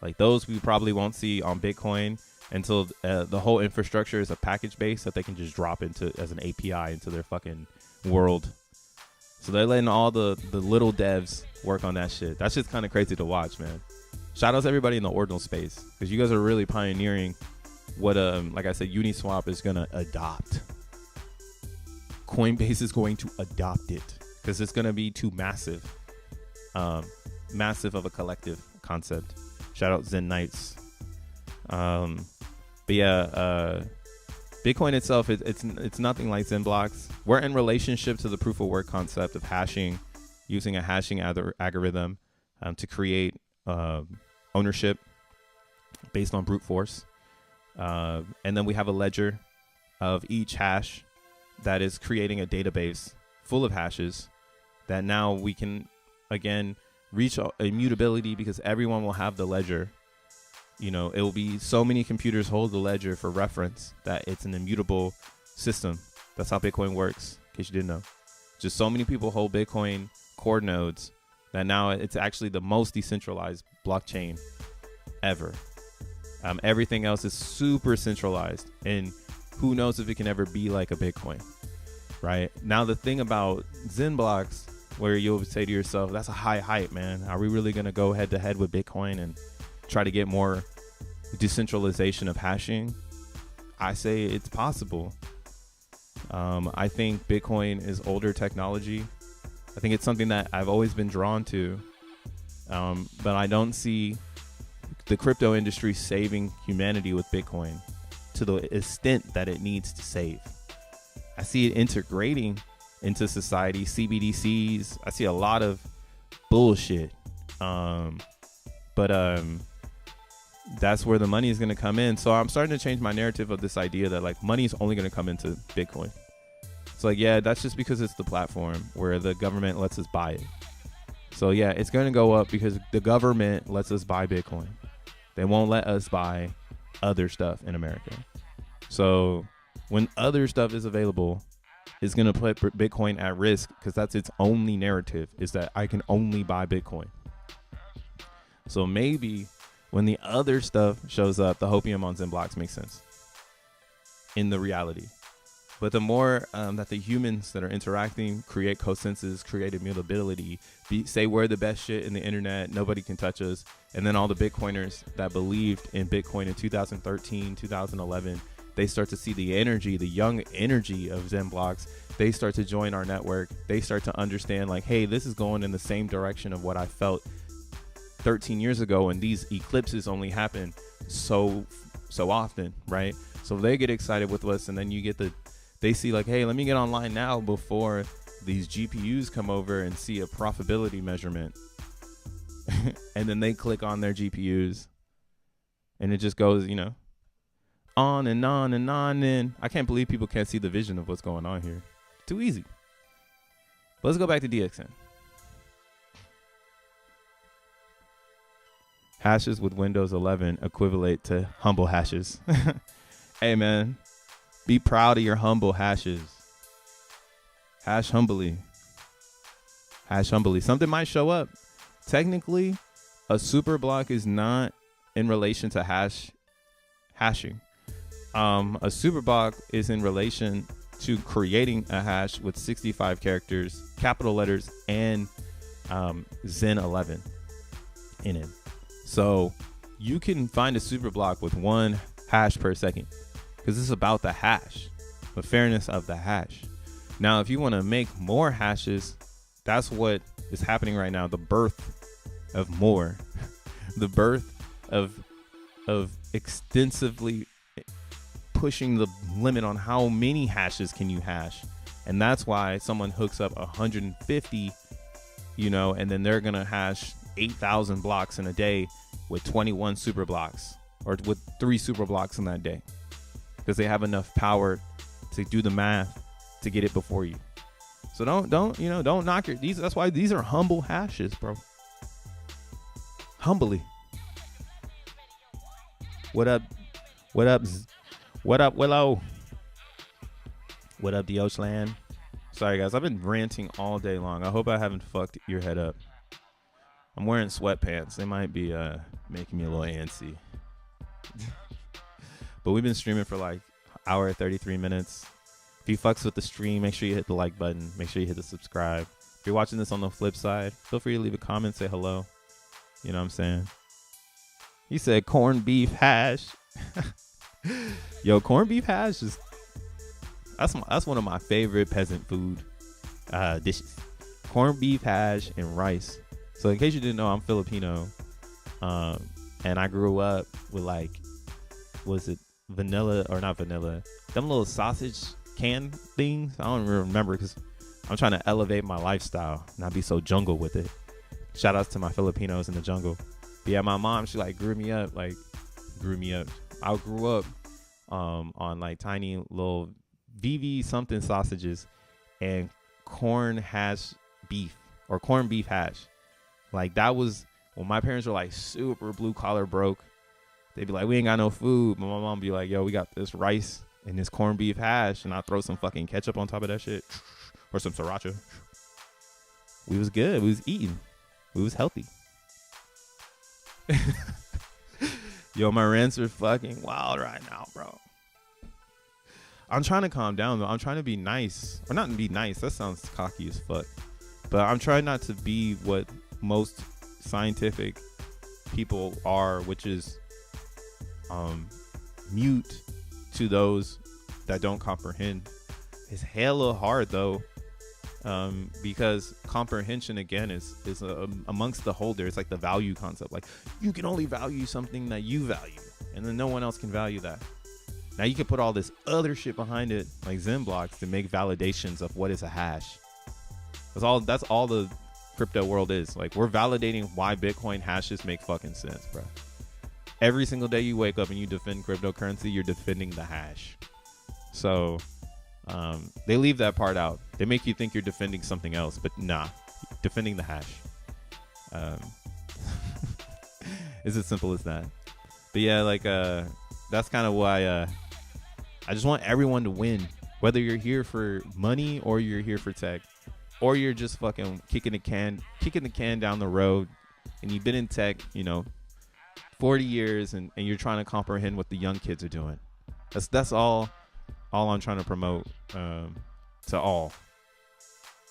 like those we probably won't see on Bitcoin until the whole infrastructure is a package base that they can just drop into as an API into their fucking world. So they're letting all the little devs work on that shit. That's just kind of crazy to watch, man. Shout out to everybody in the ordinal space, because you guys are really pioneering what, like I said, Uniswap is going to adopt. Coinbase is going to adopt it because it's going to be too massive. Massive of a collective concept. Shout out Zen Knights. But yeah, Bitcoin itself, it's nothing like Zen blocks. We're in relationship to the proof of work concept of hashing, using a hashing algorithm to create ownership based on brute force. And then we have a ledger of each hash that is creating a database full of hashes that now we can, again, reach immutability, because everyone will have the ledger. You know, it will be so many computers hold the ledger for reference that it's an immutable system. That's how Bitcoin works, in case you didn't know. Just so many people hold Bitcoin core nodes that now it's actually the most decentralized blockchain ever. Everything else is super centralized, and who knows if it can ever be like a Bitcoin, right? Now, the thing about Zen blocks, where you'll say to yourself, that's a high hype, man. Are we really going to go head to head with Bitcoin and try to get more decentralization of hashing? I say it's possible. I think Bitcoin is older technology. I think it's something that I've always been drawn to. But I don't see the crypto industry saving humanity with Bitcoin to the extent that it needs to save. I see it integrating into society, CBDCs. I see a lot of bullshit. But that's where the money is going to come in. So I'm starting to change my narrative of this idea that like money is only going to come into Bitcoin. It's like, yeah, that's just because it's the platform where the government lets us buy it. So yeah, it's going to go up because the government lets us buy Bitcoin. They won't let us buy other stuff in America. So when other stuff is available, it's going to put Bitcoin at risk, because that's its only narrative, is that I can only buy Bitcoin. So maybe when the other stuff shows up, the hopium on Zen blocks makes sense in the reality. But the more that the humans that are interacting create consensus, create immutability, say we're the best shit in the internet, nobody can touch us. And then all the Bitcoiners that believed in Bitcoin in 2013, 2011, they start to see the energy, the young energy of Zen blocks. They start to join our network. They start to understand like, hey, this is going in the same direction of what I felt 13 years ago. And these eclipses only happen so often, right? So they get excited with us, and then you get they see like, hey, let me get online now before these GPUs come over and see a profitability measurement. And then they click on their GPUs, and it just goes, on and on and on. And I can't believe people can't see the vision of what's going on here. Too easy. But let's go back to DXN. Hashes with Windows 11 equivalent to humble hashes. Hey, man, be proud of your humble hashes. Hash humbly. Hash humbly. Something might show up. Technically, a super block is not in relation to hashing. A super block is in relation to creating a hash with 65 characters, capital letters, and Zen 11 in it. So you can find a super block with 1 hash per second because it's about the hash, the fairness of the hash. Now, if you want to make more hashes, that's what is happening right now. The birth of more, the birth of extensively pushing the limit on how many hashes can you hash. And that's why someone hooks up 150, and then they're going to hash 8,000 blocks in a day with 21 super blocks, or with 3 super blocks in that day, because they have enough power to do the math to get it before you. So don't knock these. That's why these are humble hashes, bro. Humbly. What up? What up? What up, Willow? What up, Diochland? Sorry, guys. I've been ranting all day long. I hope I haven't fucked your head up. I'm wearing sweatpants. They might be making me a little antsy. But we've been streaming for like hour 33 minutes. If you fucks with the stream, make sure you hit the like button. Make sure you hit the subscribe. If you're watching this on the flip side, feel free to leave a comment, say hello. You know what I'm saying? He said corned beef hash. Yo, corned beef hash is that's one of my favorite peasant food dishes. Corned beef hash and rice. So in case you didn't know, I'm Filipino, and I grew up with was it vanilla or not vanilla? Them little sausage can things. I don't even remember because I'm trying to elevate my lifestyle, not be so jungle with it. Shout outs to my Filipinos in the jungle. But yeah, my mom, she grew me up. I grew up on tiny little VV something sausages and corn hash beef or corned beef hash. That was when my parents were super blue collar broke. They'd be like, we ain't got no food. But my mom be like, yo, we got this rice and this corned beef hash, and I throw some fucking ketchup on top of that shit or some sriracha. We was good. We was eating. We was healthy. Yo, my rants are fucking wild right now, bro. I'm trying to calm down, though. I'm trying to be nice. Or not be nice. That sounds cocky as fuck. But I'm trying not to be what most scientific people are, which is mute to those that don't comprehend. It's hella hard, though. Because comprehension again is amongst the holder. It's like the value concept. You can only value something that you value, and then no one else can value that. Now you can put all this other shit behind it, like Zen blocks, to make validations of what is a hash. That's all the crypto world is. We're validating why Bitcoin hashes make fucking sense, bro. Every single day you wake up and you defend cryptocurrency, you're defending the hash. So they leave that part out. They make you think you're defending something else, but nah, defending the hash. It's as simple as that. But yeah, that's kind of why I just want everyone to win, whether you're here for money or you're here for tech, or you're just fucking kicking the can down the road, and you've been in tech, 40 years, and you're trying to comprehend what the young kids are doing. That's all I'm trying to promote to all.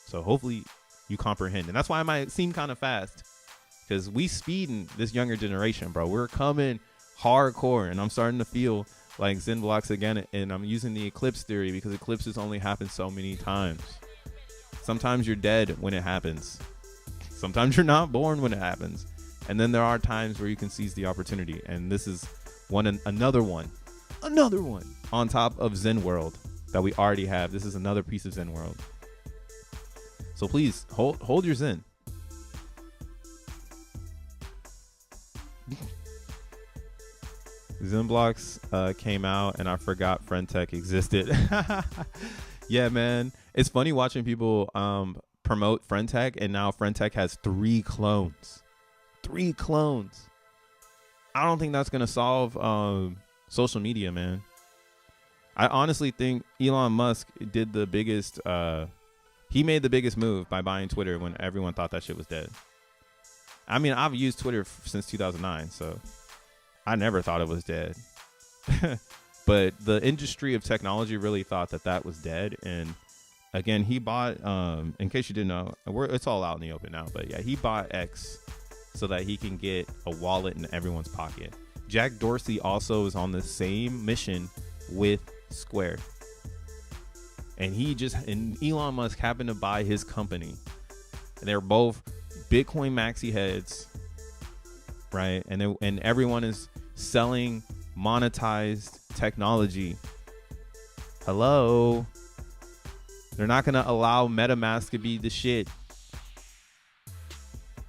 So hopefully you comprehend. And that's why I might seem kind of fast, because we speeding this younger generation, bro. We're coming hardcore, and I'm starting to feel like Zen blocks again. And I'm using the eclipse theory because eclipses only happen so many times. Sometimes you're dead when it happens. Sometimes you're not born when it happens. And then there are times where you can seize the opportunity. And this is another one on top of Zen World that we already have. This is another piece of Zen World. So please hold your Zen. Zenblocks came out, and I forgot Friendtech existed. Yeah, man. It's funny watching people promote Friendtech, and now Friendtech has 3 clones. 3 clones. I don't think that's going to solve social media, man. I honestly think Elon Musk did the biggest, he made the biggest move by buying Twitter when everyone thought that shit was dead. I mean, I've used Twitter since 2009, so I never thought it was dead. But the industry of technology really thought that that was dead. And again, he bought, in case you didn't know, it's all out in the open now, but yeah, he bought X so that he can get a wallet in everyone's pocket. Jack Dorsey also is on the same mission with Square. And Elon Musk happened to buy his company. And they're both Bitcoin maxi heads, right? And everyone is selling monetized technology. Hello. They're not going to allow MetaMask to be the shit.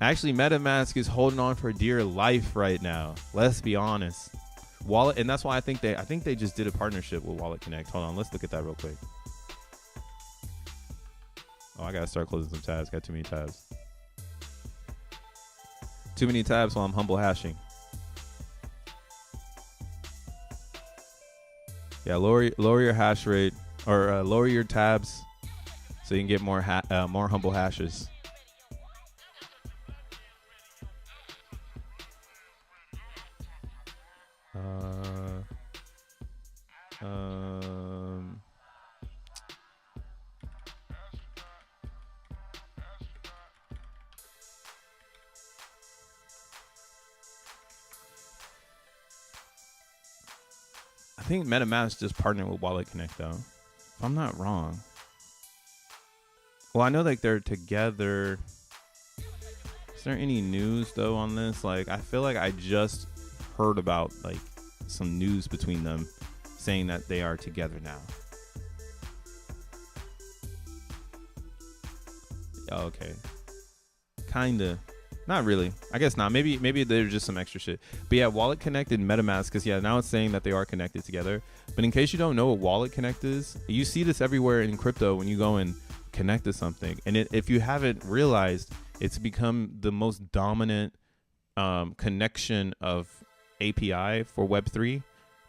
Actually, MetaMask is holding on for dear life right now. Let's be honest. Wallet, and that's why I think they just did a partnership with Wallet Connect. Hold on, let's look at that real quick. Oh, I gotta start closing some tabs. Got too many tabs. Too many tabs while I'm humble hashing. Yeah, lower your hash rate, or lower your tabs so you can get more humble hashes. I think MetaMask just partnered with Wallet Connect, though, if I'm not wrong. Well, I know like they're together. Is there any news though on this? Like, I feel like I just heard about like some news between them saying that they are together now. Okay. Kinda. Not really. I guess not. Maybe there's just some extra shit. But yeah, Wallet Connect and MetaMask, because yeah, now it's saying that they are connected together. But in case you don't know what Wallet Connect is, you see this everywhere in crypto when you go and connect to something. And if you haven't realized, it's become the most dominant connection of API for Web3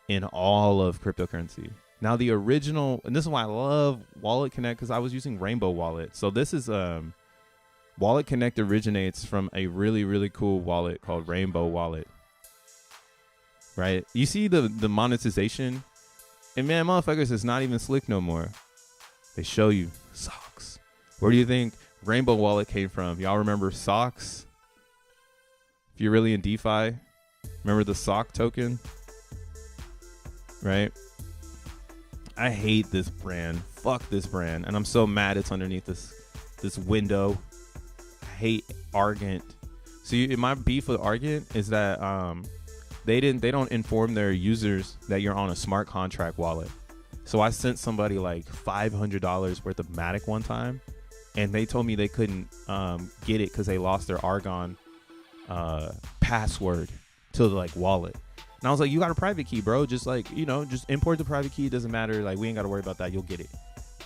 in all of cryptocurrency. Now the original, and this is why I love Wallet Connect, because I was using Rainbow Wallet. So this is Wallet Connect originates from a really, really cool wallet called Rainbow Wallet. Right? You see the monetization, and man, motherfuckers, it's not even slick no more. They show you socks. Where do you think Rainbow Wallet came from? Y'all remember socks? If you're really in DeFi, remember the sock token? Right? I hate this brand. Fuck this brand. And I'm so mad it's underneath this window. I hate Argent. See, my beef with Argent is that they don't inform their users that you're on a smart contract wallet. So I sent somebody like $500 worth of Matic one time, and they told me they couldn't get it because they lost their Argon password to the like wallet. And I was like, you got a private key, bro. Just like, just import the private key. It doesn't matter. Like, we ain't got to worry about that. You'll get it.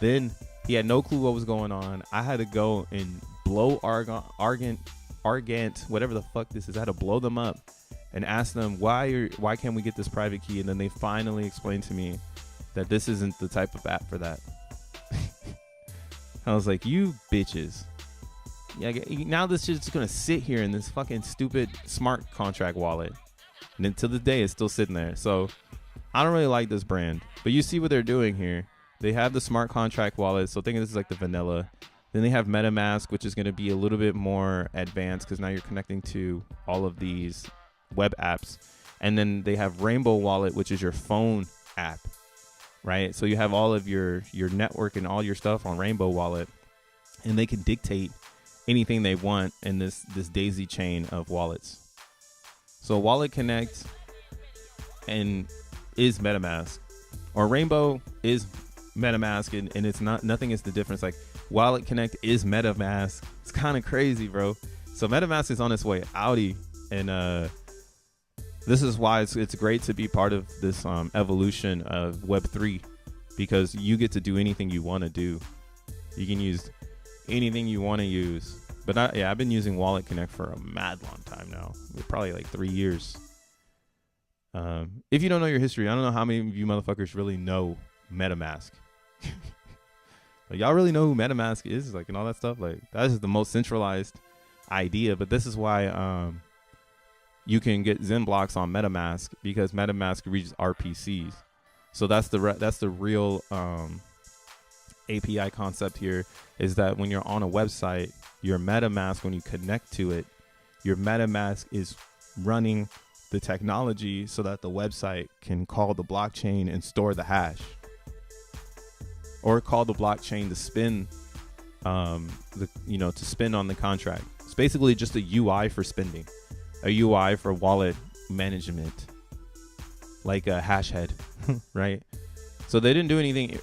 Then he had no clue what was going on. I had to go and blow Argent, whatever the fuck this is. I had to blow them up and ask them why can't we get this private key? And then they finally explained to me that this isn't the type of app for that. I was like, you bitches. Yeah, now this shit's just gonna sit here in this fucking stupid smart contract wallet. And then to this day, it's still sitting there. So I don't really like this brand. But you see what they're doing here. They have the smart contract wallet. So think of this is like the vanilla. Then they have MetaMask, which is going to be a little bit more advanced because now you're connecting to all of these web apps. And then they have Rainbow Wallet, which is your phone app, right? So you have all of your network and all your stuff on Rainbow Wallet. And they can dictate anything they want in this daisy chain of wallets. So Wallet Connect is MetaMask, or Rainbow is MetaMask, and it's nothing is the difference. Like Wallet Connect is MetaMask. It's kind of crazy, bro. So MetaMask is on its way outie, and This is why it's great to be part of this evolution of Web3, because you get to do anything you want to do. You can use anything you want to use. But I've been using Wallet Connect for a mad long time now. Probably like 3 years. If you don't know your history, I don't know how many of you motherfuckers really know MetaMask. Like, y'all really know who MetaMask is, like, and all that stuff. Like, that is the most centralized idea. But this is why you can get Zen blocks on MetaMask, because MetaMask reaches RPCs. So that's the real API concept here, is that when you're on a website, your MetaMask, when you connect to it, your MetaMask is running the technology so that the website can call the blockchain and store the hash, or call the blockchain to spin to spin on the contract. It's basically just a UI for spending, a UI for wallet management, like a hash head, right? So they didn't do anything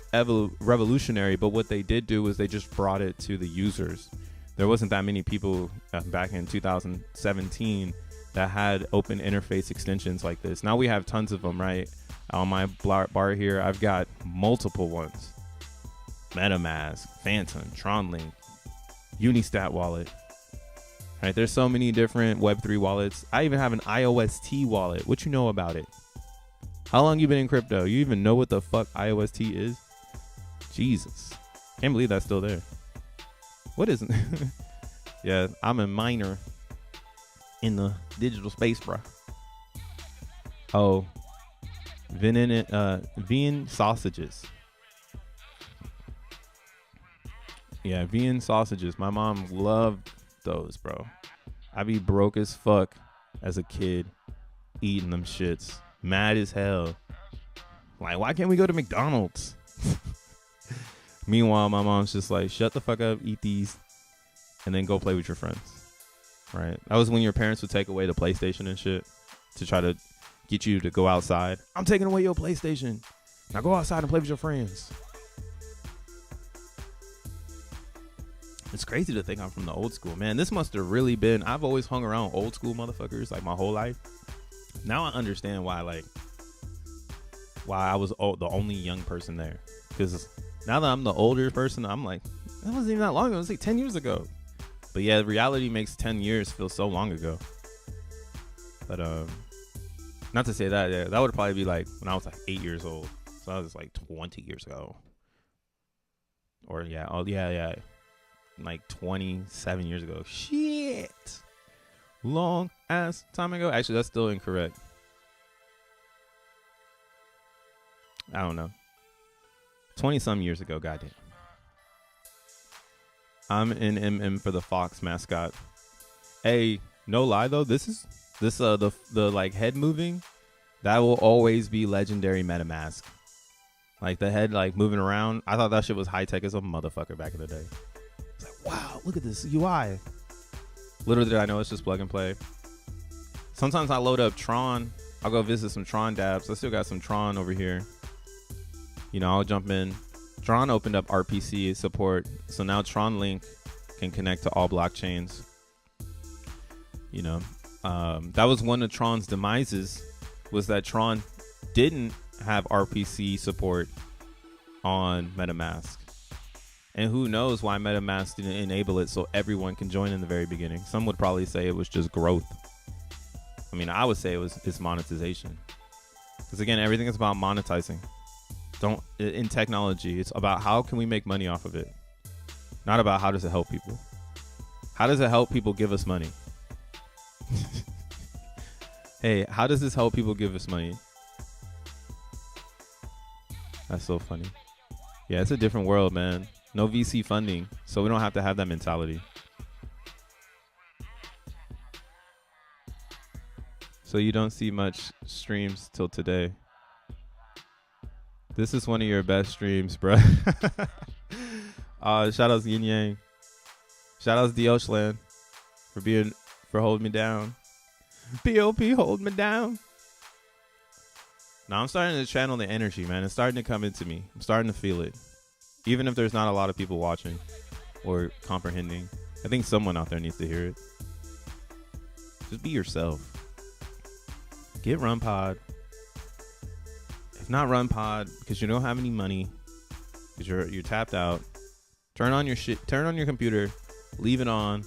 revolutionary, but what they did do was they just brought it to the users. There wasn't that many people back in 2017 that had open interface extensions like this. Now we have tons of them, right? On my bar here, I've got multiple ones. MetaMask, Phantom, TronLink, Unistat wallet. Right? There's so many different Web3 wallets. I even have an IOST wallet. What you know about it? How long you been in crypto? You even know what the fuck IOST is? Jesus. Can't believe that's still there. What is it? Yeah, I'm a miner in the digital space, bro. Oh, Vienna sausages. Yeah, Vienna sausages. My mom loved those, bro. I be broke as fuck as a kid eating them shits. Mad as hell. Like, why can't we go to McDonald's? Meanwhile, my mom's just like, shut the fuck up, eat these, and then go play with your friends. Right? That was when your parents would take away the PlayStation and shit to try to get you to go outside. I'm taking away your PlayStation. Now go outside and play with your friends. It's crazy to think I'm from the old school, man. This must have really been, I've always hung around old school motherfuckers like my whole life. Now I understand why I was the only young person there. Because now that I'm the older person, I'm like, that wasn't even that long ago. It was like 10 years ago. But yeah, reality makes 10 years feel so long ago. But not to say that, yeah, that would probably be like when I was like 8 years old. So that was like 20 years ago. Or yeah. Like 27 years ago. Shit. Long ass time ago. Actually, that's still incorrect. I don't know. 20 some years ago, goddamn. I'm in MM for the Fox mascot. Hey, no lie though, the like head moving, that will always be legendary MetaMask. Like the head like moving around. I thought that shit was high tech as a motherfucker back in the day. It's like, wow, look at this UI. Little did I know it's just plug and play. Sometimes I load up Tron. I'll go visit some Tron dabs. I still got some Tron over here. You know, I'll jump in. Tron opened up RPC support, so now TronLink can connect to all blockchains. You know, that was one of Tron's demises, was that Tron didn't have RPC support on MetaMask. And who knows why MetaMask didn't enable it so everyone can join in the very beginning. Some would probably say it was just growth. I mean, I would say it's monetization. Because again, everything is about monetizing. In technology, it's about how can we make money off of it, not about how does it help people. How does it help people give us money? Hey, how does this help people give us money? That's so funny. Yeah, it's a different world, man. No VC funding, so we don't have to have that mentality. So you don't see much streams till today. This is one of your best streams, bro. Shout outs Yin Yang. Shout outs Dioshland for holding me down. P.o.P. hold me down. Now I'm starting to channel the energy, man. It's starting to come into me. I'm starting to feel it. Even if there's not a lot of people watching or comprehending, I think someone out there needs to hear it. Just be yourself. Get Run Pod. If not Run Pod, because you don't have any money, because you're tapped out. Turn on your shit. Turn on your computer. Leave it on.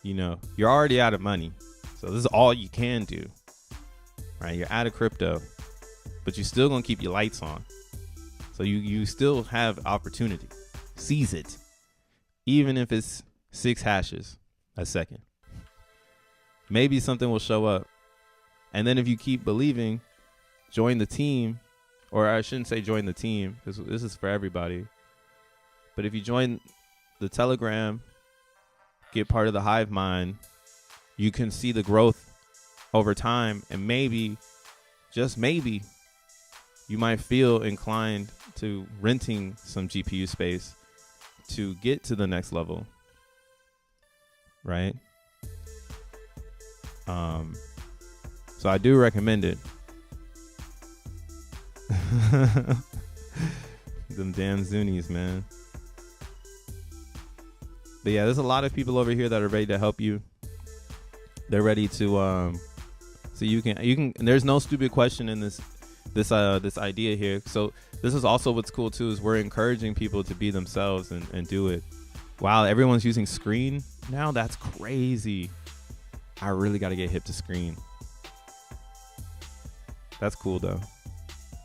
You know, you're already out of money, so this is all you can do. Right? You're out of crypto, but you're still gonna keep your lights on. So you still have opportunity. Seize it, even if it's 6 hashes a second. Maybe something will show up, and then if you keep believing, join the team. Or I shouldn't say join the team, because this is for everybody. But if you join the Telegram, get part of the hive mind, you can see the growth over time. And maybe, just maybe, you might feel inclined to renting some GPU space to get to the next level. Right? So I do recommend it. Them damn Zunies, man. But yeah, there's a lot of people over here that are ready to help you. They're ready to so you can there's no stupid question in this idea here. So this is also what's cool too, is we're encouraging people to be themselves and do it. Wow, everyone's using Screen now. That's crazy. I really got to get hip to Screen. That's cool though.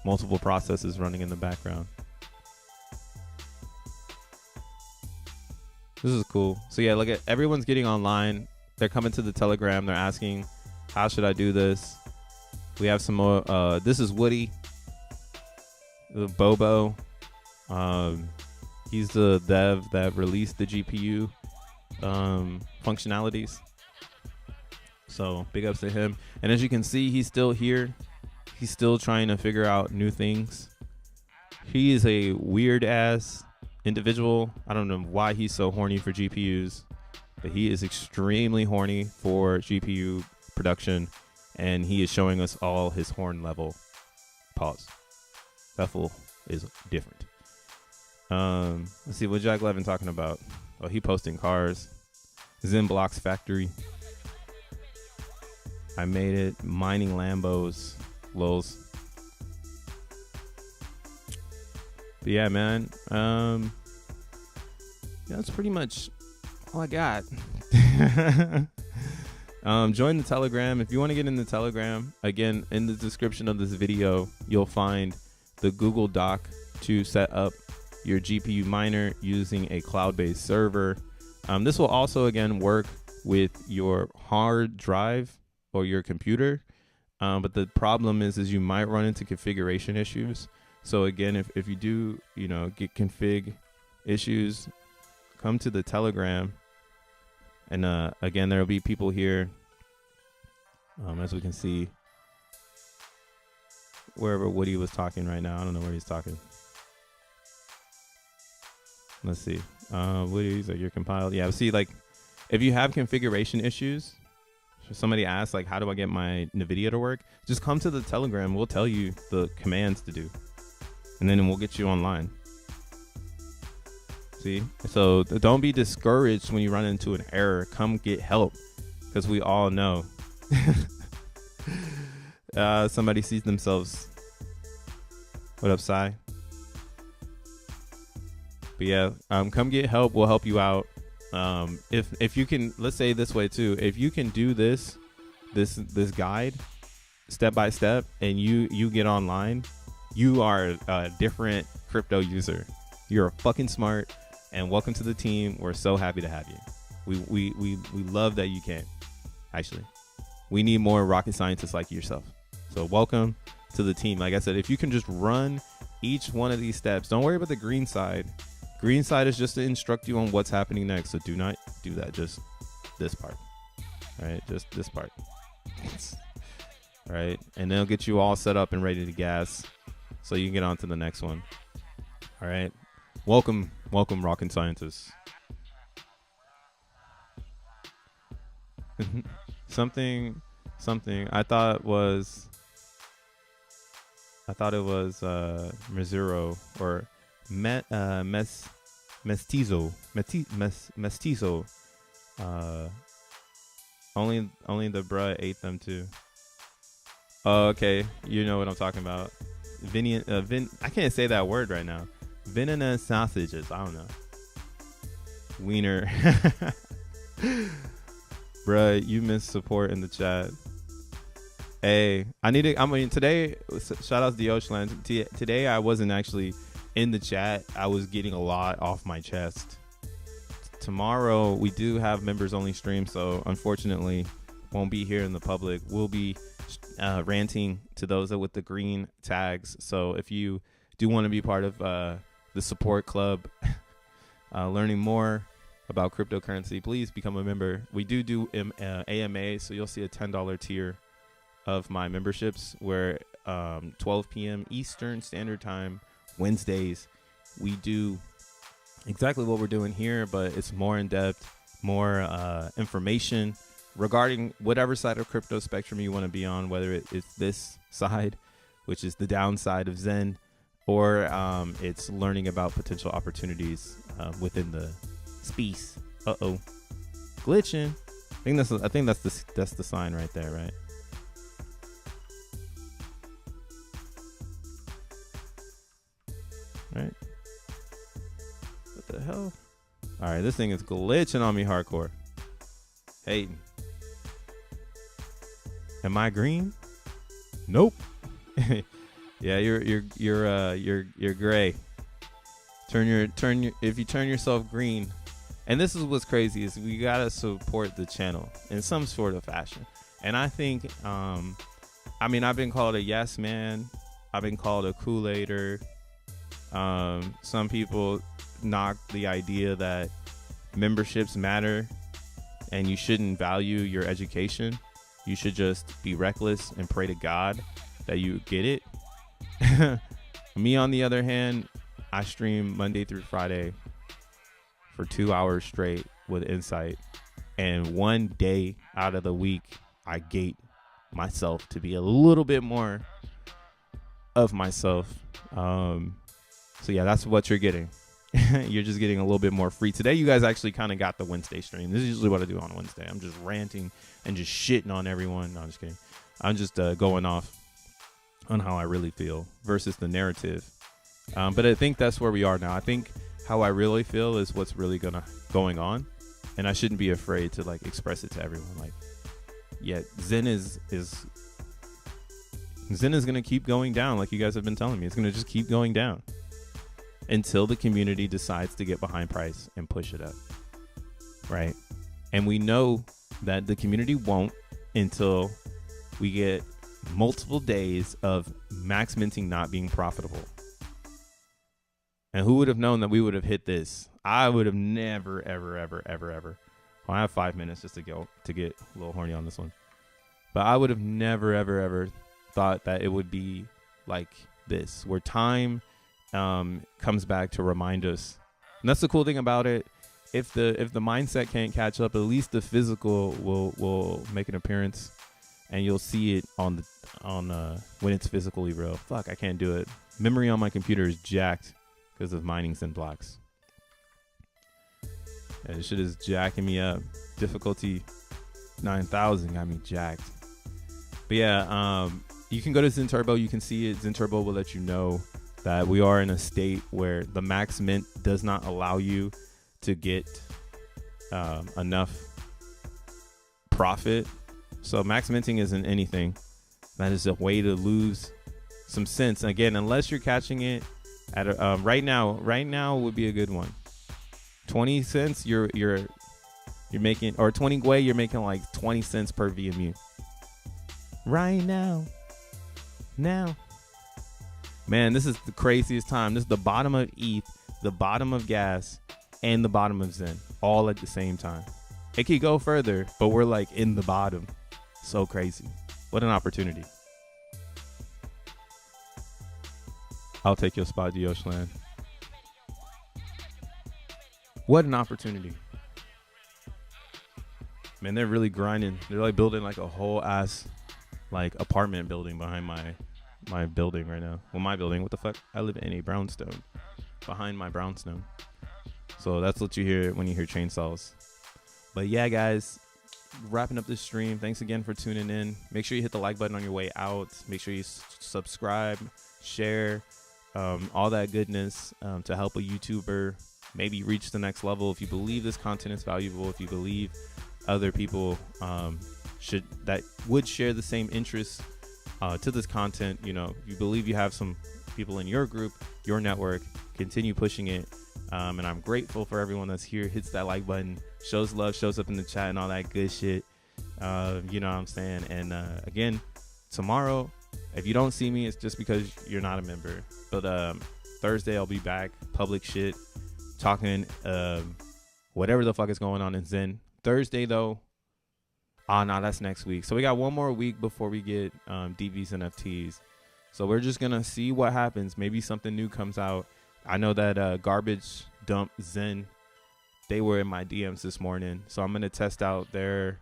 Multiple processes running in the background. This is cool. So yeah, look at everyone's getting online. They're coming to the Telegram. They're asking, how should I do this? We have some more. This is Woody. Bobo. He's the dev that released the GPU functionalities. So big ups to him. And as you can see, he's still here. He's still trying to figure out new things. He is a weird ass individual. I don't know why he's so horny for GPUs, but he is extremely horny for GPU production, and he is showing us all his horn level. Pause. That fool is different. Let's see what Jack Levin talking about. Oh, he posting cars. Zen Blocks Factory. I made it. Mining Lambos. Lols. But yeah, man. That's pretty much all I got. Join the Telegram. If you want to get in the Telegram, again, in the description of this video, you'll find the Google Doc to set up your GPU miner using a cloud-based server. This will also, again, work with your hard drive or your computer. But the problem is you might run into configuration issues. So again, if you do, get config issues, come to the Telegram. And again, there'll be people here, as we can see, wherever Woody was talking right now. I don't know where he's talking. Let's see. Woody's like, you're compiled. Yeah, see, like, if you have configuration issues, somebody asks, like, how do I get my NVIDIA to work? Just come to the Telegram. We'll tell you the commands to do. And then we'll get you online. See? So don't be discouraged when you run into an error. Come get help. Because we all know. Somebody sees themselves. What up, Sai? But yeah, come get help. We'll help you out. If you can, let's say this way too, if you can do this guide step by step and you get online, you are a different crypto user. You're fucking smart, and welcome to the team. We're so happy to have you. We love that you can. Actually, we need more rocket scientists like yourself. So welcome to the team. Like I said, if you can just run each one of these steps, don't worry about the green side. Green side is just to instruct you on what's happening next. So do not do that. Just this part. All right. Just this part. All right. And they'll get you all set up and ready to gas so you can get on to the next one. All right. Welcome, rocket scientists. something I thought it was Missouro or mestizo. Only the bruh ate them too. Oh, okay. You know what I'm talking about. I can't say that word right now. Vienna sausages. I don't know. Wiener. Bruh, you missed support in the chat. Hey, today, shout out to the Oceanland. Today, I wasn't actually in the chat. I was getting a lot off my chest. Tomorrow, we do have members only stream, so unfortunately, won't be here in the public. We'll be ranting to those with the green tags. So if you do want to be part of the support club, learning more about cryptocurrency, please become a member. We do AMA, so you'll see a $10 tier of my memberships where 12 p.m. Eastern Standard Time, Wednesdays, we do exactly what we're doing here, but it's more in depth, more information regarding whatever side of crypto spectrum you want to be on, whether it's this side, which is the downside of Zen, or it's learning about potential opportunities within the space. Glitching. I think that's the sign right there, right? Right. What the hell? All right, this thing is glitching on me hardcore. Hey, am I green? Nope. Yeah, you're gray. If you turn yourself green, and this is what's crazy is we gotta support the channel in some sort of fashion. And I think, I've been called a yes man. I've been called a Kool-Aider. Some people knock the idea that memberships matter and you shouldn't value your education. You should just be reckless and pray to God that you get it. Me, on the other hand, I stream Monday through Friday for 2 hours straight with insight. And one day out of the week, I gate myself to be a little bit more of myself. So yeah, that's what you're getting. You're just getting a little bit more free. Today, you guys actually kind of got the Wednesday stream. This is usually what I do on Wednesday. I'm just ranting and just shitting on everyone. No, I'm just kidding. I'm just going off on how I really feel versus the narrative. But I think that's where we are now. I think how I really feel is what's really going on. And I shouldn't be afraid to like express it to everyone. Like, yeah, Zen is going to keep going down. Like you guys have been telling me, it's going to just keep going down until the community decides to get behind price and push it up. Right. And we know that the community won't until we get multiple days of max minting not being profitable. And who would have known that we would have hit this? I would have never, ever. Well, I have 5 minutes just to get a little horny on this one. But I would have never, ever thought that it would be like this, where time comes back to remind us. And that's the cool thing about it. If the mindset can't catch up, at least the physical will make an appearance, and you'll see it on when it's physically real. Fuck, I can't do it. Memory on my computer is jacked because of mining Zen blocks. Yeah, this shit is jacking me up. Difficulty 9,000 got me jacked. But yeah, you can go to Zen Turbo. You can see it. Zen Turbo will let you know that we are in a state where the max mint does not allow you to get enough profit. So max minting isn't anything. That is a way to lose some cents. Again, unless you're catching it at right now would be a good one. 20 cents you're making, or 20 Gwei, you're making like 20 cents per VMU. Right now. Man, this is the craziest time. This is the bottom of ETH, the bottom of gas, and the bottom of Zen, all at the same time. It could go further, but we're like in the bottom. So crazy. What an opportunity. I'll take your spot, Dioshland. What an opportunity. Man, they're really grinding. They're like building like a whole ass like apartment building behind my building right now. Well, my building. What the fuck? I live in a brownstone. Behind my brownstone. So that's what you hear when you hear chainsaws. But yeah, guys, wrapping up this stream. Thanks again for tuning in. Make sure you hit the like button on your way out. Make sure you subscribe, share, all that goodness to help a YouTuber maybe reach the next level. If you believe this content is valuable, if you believe other people would share the same interests to this content, you know, you believe you have some people in your group, your network, continue pushing it. And I'm grateful for everyone that's here, hits that like button, shows love, shows up in the chat and all that good shit. You know what I'm saying? And again, tomorrow, if you don't see me, it's just because you're not a member. But Thursday, I'll be back, public shit, talking whatever the fuck is going on in Zen. Thursday, though, no, that's next week. So we got one more week before we get DVs and NFTs. So we're just going to see what happens. Maybe something new comes out. I know that Garbage Dump Zen, they were in my DMs this morning. So I'm going to test out their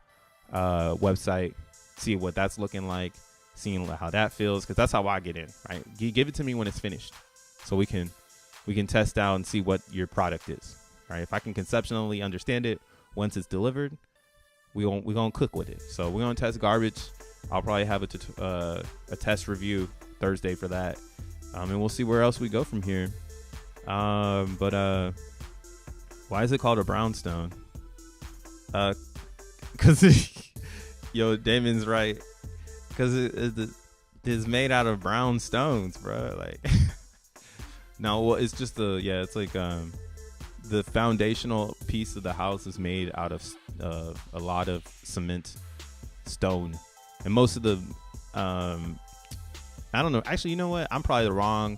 website, see what that's looking like, seeing how that feels, because that's how I get in, right? You give it to me when it's finished so we can test out and see what your product is, right? If I can conceptually understand it once it's delivered, we're gonna cook with it. So we're going to test Garbage. I'll probably have a test review Thursday for that. And we'll see where else we go from here. But why is it called a brownstone? Because yo, Damon's right. Because it's made out of brown stones, bro. Like, no, well, it's just it's like the foundational piece of the house is made out of a lot of cement, stone, and most of the I don't know. Actually, you know what? I'm probably the wrong,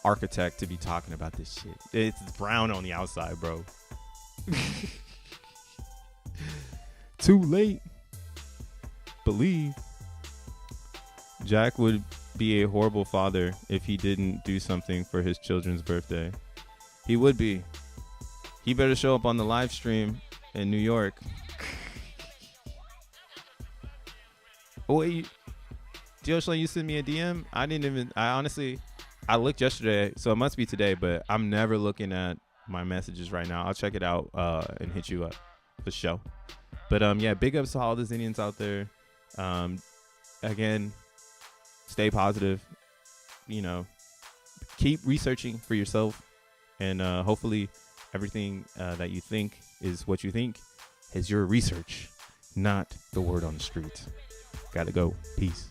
architect to be talking about this shit. It's brown on the outside, bro. Too late. Believe. Jack would be a horrible father if he didn't do something for his children's birthday. He would be. He better show up on the live stream in New York. Oh, wait. Joshua, you sent me a DM? I looked yesterday, so it must be today, but I'm never looking at my messages right now. I'll check it out and hit you up for show. But yeah, big ups to all the Xenians out there. Again, stay positive. Keep researching for yourself, and hopefully everything that you think is what you think is your research, not the word on the street. Gotta go. Peace.